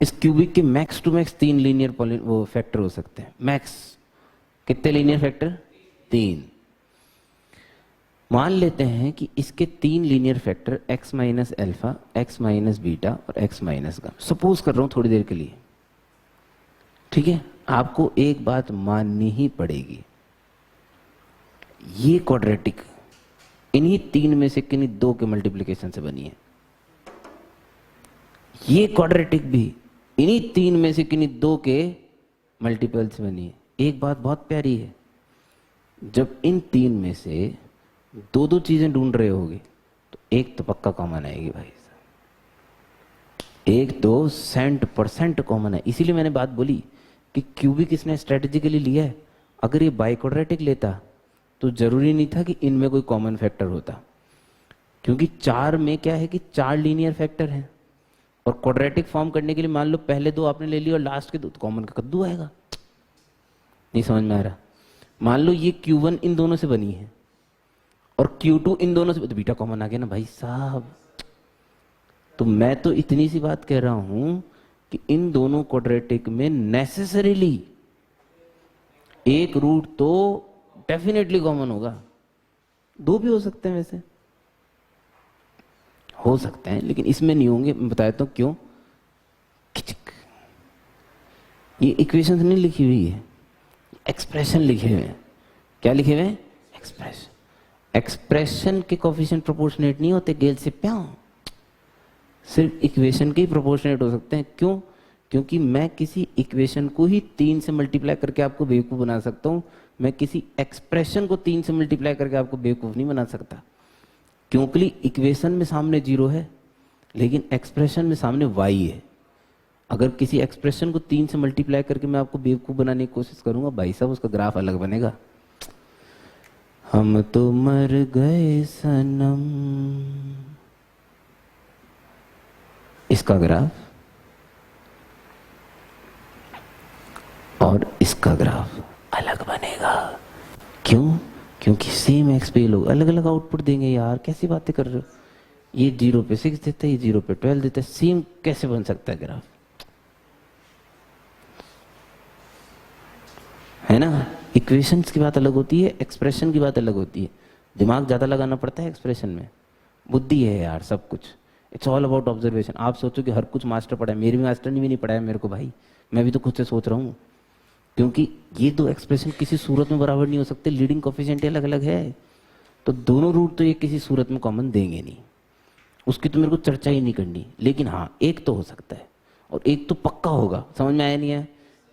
इस क्यूबिक के मैक्स टू मैक्स 3 लीनियर वो फैक्टर हो सकते हैं। मैक्स कितने लीनियर फैक्टर? 3। मान लेते हैं कि इसके 3 linear factor x minus alpha, x minus beta और x माइनस गामा। सपोज कर रहा हूं थोड़ी देर के लिए, ठीक है। आपको एक बात माननी ही पड़ेगी, ये क्वाड्रेटिक इन्हीं 3 में से किन्हीं 2 के मल्टीप्लिकेशन से बनी है। ये क्वाड्रेटिक भी इन्हीं 3 में से किन्हीं 2 के मल्टीपल से बनी है। एक बात बहुत प्यारी है, जब इन 3 में से 2 चीजें ढूंढ रहे होगे तो एक तो पक्का कॉमन आएगी भाई साहब, एक तो 100% कॉमन है। इसीलिए मैंने बात बोली कि क्यूबिक इसने स्ट्रेटेजिकली लिया है। अगर ये बाई क्वाड्रेटिक लेता तो जरूरी नहीं था कि इनमें कोई कॉमन फैक्टर होता, क्योंकि 4 में क्या है कि 4 लीनियर फैक्टर हैं और क्वाड्रेटिक फॉर्म करने के लिए मान लो पहले 2 आपने ले लिया और लास्ट के 2 तो कॉमन का कद्दू आएगा। नहीं समझ में आ रहा? मान लो ये Q1 इन दोनों से बनी है और Q2 इन दोनों से, तो बीटा कॉमन आ गया ना भाई साहब। तो मैं तो इतनी सी बात कह रहा हूं कि इन दोनों क्वाड्रेटिक में नेसेसरीली एक रूट तो डेफिनेटली कॉमन होगा। 2 भी हो सकते हैं, वैसे हो सकते हैं, लेकिन इसमें नहीं होंगे। मैं बता देता हूं क्यों। ये इक्वेशन नहीं लिखी हुई है, एक्सप्रेशन लिखे हुए हैं। क्या लिखे हुए हैं? एक्सप्रेशन। एक्सप्रेशन के कोफिशिएंट प्रोपोर्शनेट नहीं होते गेल से प्याओ, सिर्फ इक्वेशन के ही प्रोपोर्शनेट हो सकते हैं। क्यों? क्योंकि मैं किसी इक्वेशन को ही 3 से मल्टीप्लाई करके आपको बेवकूफ़ बना सकता हूँ, मैं किसी एक्सप्रेशन को 3 से मल्टीप्लाई करके आपको बेवकूफ़ नहीं बना सकता। क्योंकि इक्वेशन में सामने 0 है, लेकिन एक्सप्रेशन में सामने y है। अगर किसी एक्सप्रेशन को 3 से मल्टीप्लाई करके मैं आपको बेवकूफ़ बनाने की कोशिश करूंगा, भाई साहब उसका ग्राफ अलग बनेगा। हम तो मर गए सनम, इसका ग्राफ और इसका ग्राफ अलग बनेगा। क्यों? क्योंकि सेम एक्स पे लोग अलग अलग आउटपुट देंगे। यार कैसी बातें कर रहे हो, ये 0 पे 6 देता है, ये 0 पे 12 देता है, सेम कैसे बन सकता है ग्राफ? है ना? इक्वेशंस की बात अलग होती है, एक्सप्रेशन की बात अलग होती है। दिमाग ज्यादा लगाना पड़ता है एक्सप्रेशन में, बुद्धि है यार सब कुछ। It's all about observation. आप सोचो कि हर कुछ मास्टर पढ़ा है, मेरे भी मास्टर ने भी नहीं पढ़ाया मेरे को भाई, मैं भी तो खुद से सोच रहा हूँ। क्योंकि ये दो एक्सप्रेशन किसी सूरत में बराबर नहीं हो सकते, लीडिंग कोफिशिएंट अलग अलग है, तो दोनों रूट तो ये किसी सूरत में कॉमन देंगे नहीं, उसकी तो मेरे को चर्चा ही नहीं करनी। लेकिन हाँ, एक तो हो सकता है और एक तो पक्का होगा। समझ में आया नहीं है?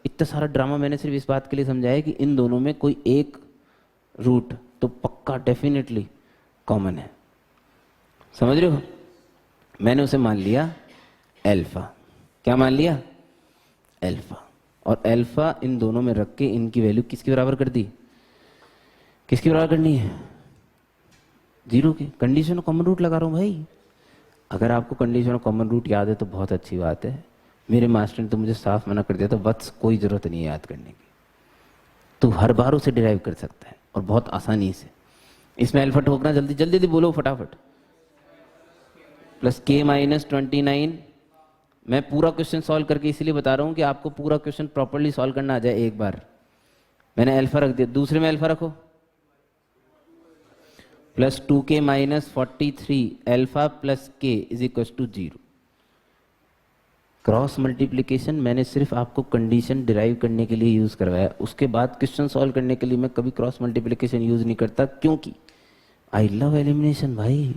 इतना सारा ड्रामा मैंने सिर्फ इस बात के लिए समझाया कि इन दोनों में कोई एक रूट तो पक्का डेफिनेटली कॉमन है। समझ रहे हो? मैंने उसे मान लिया एल्फा। क्या मान लिया? एल्फा। और एल्फा इन दोनों में रख के इनकी वैल्यू किसके बराबर कर दी? किसके बराबर करनी है? 0 के। कंडीशन कॉमन रूट लगा रहा हूं भाई। अगर आपको कंडीशन कॉमन रूट याद है तो बहुत अच्छी बात है। मेरे मास्टर ने तो मुझे साफ मना कर दिया था, बस कोई जरूरत नहीं है याद करने की, तो हर बार उसे डिराइव कर सकता है और बहुत आसानी से। इसमें अल्फा ठोकना, जल्दी जल्दी जल्दी बोलो फटाफट। प्लस के माइनस 29। मैं पूरा क्वेश्चन सॉल्व करके इसलिए बता रहा हूं कि आपको पूरा क्वेश्चन प्रॉपर्ली सॉल्व करना आ जाए एक बार। मैंने अल्फा रख दिया, दूसरे में अल्फा रखो। Plus 2k minus 43 alpha plus k is equal to 0। Cross multiplication मैंने सिर्फ आपको कंडीशन डिराइव करने के लिए यूज करवाया, उसके बाद क्वेश्चन सॉल्व करने के लिए मैं कभी क्रॉस मल्टीप्लीकेशन यूज नहीं करता, क्योंकि आई लव एलिमिनेशन भाई।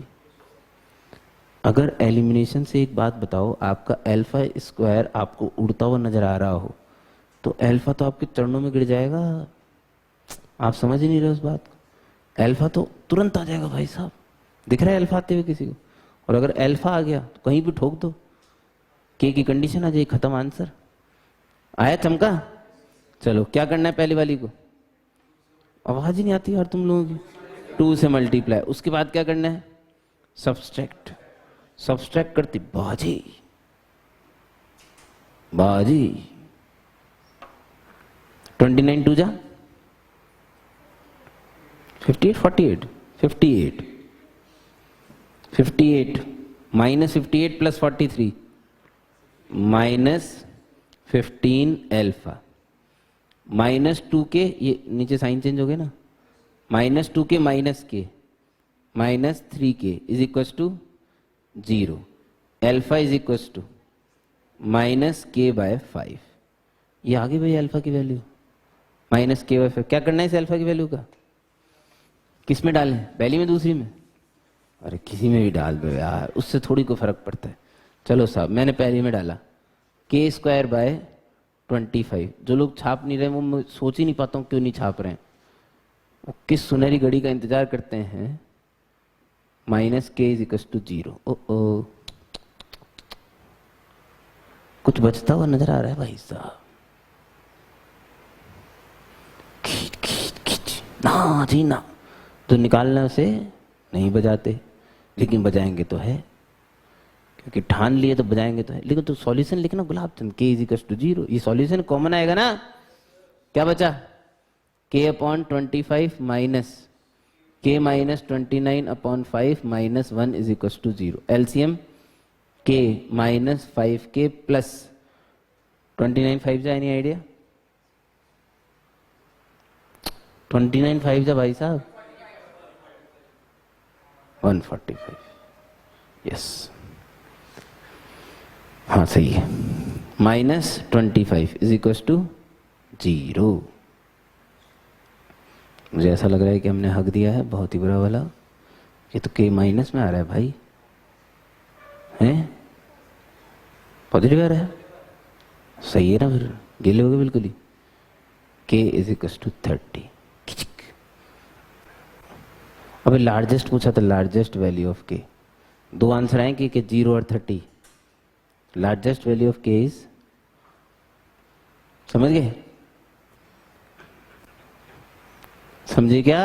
अगर एलिमिनेशन से एक बात बताओ, आपका अल्फा स्क्वायर आपको उड़ता हुआ नजर आ रहा हो तो अल्फा तो आपके चरणों में गिर जाएगा। आप समझ ही नहीं रहे उस बात को। अल्फा तो तुरंत आ जाएगा भाई साहब, दिख रहा है अल्फा आते हुए किसी को? और अगर अल्फा आ गया तो कहीं भी ठोक दो, के की कंडीशन आ जाए, खत्म, आंसर आया, चमका। चलो क्या करना है पहली वाली को? आवाज ही नहीं आती यार तुम लोगों की। 2 से मल्टीप्लाई, उसके बाद क्या करना है? सब्सट्रैक्ट। सब्सट्रैक्ट करती बाजी बाजी। 29 2 जा 58 48 58 58 minus 58 plus 43 minus 15 alpha minus 2k, ये नीचे साइन चेंज हो गया ना, minus 2k minus k minus 3k is equal to 0। Alpha is equal to minus k by 5। ये आगे भाई अल्फा की वैल्यू माइनस के बाय 5। क्या करना है इस अल्फा की वैल्यू का? किस में डालें, पहली में दूसरी में? अरे किसी में भी डाल दो यार, उससे थोड़ी को फर्क पड़ता है। चलो साहब, मैंने पहली में डाला के स्क्वायर बाय 25। जो लोग छाप नहीं रहे वो मैं सोच ही नहीं पाता हूँ क्यों नहीं छाप रहे हैं, वो किस सुनहरी घड़ी का इंतजार करते हैं। माइनस के इज इक्वल टू 0। ओ कुछ बचता हुआ नजर आ रहा है भाई साहब। खींच खींच खींच, ना जी ना, तो निकालना उसे नहीं बजाते, लेकिन बजाएंगे तो है, क्योंकि ठान लिए तो बजाएंगे तो है। लेकिन तो सॉल्यूशन लिखना गुलाब चंद, के इज इक्वल टू 0। ये सॉल्यूशन कॉमन आएगा ना। क्या बचा? K upon 25 minus k minus 29 upon 5 minus 1 is equal to 0। LCM के माइनस 5k प्लस 29 5 जा, एनी आइडिया? 29 5 जा भाई साहब 145। यस, हाँ सही है। Minus 25 is equal to 0। मुझे ऐसा लग रहा है कि हमने हक दिया है बहुत ही बुरा वाला। ये तो के माइनस में आ रहा है भाई, हैं? पॉजिटिव आ रहा है। सही है ना, फिर गिले हो गए बिल्कुल ही। k is equal to 30। अबे लार्जेस्ट पूछा था, लार्जेस्ट वैल्यू ऑफ k। दो आंसर आए कि 0 और 30। Largest value of k is, समझ गए? समझे क्या?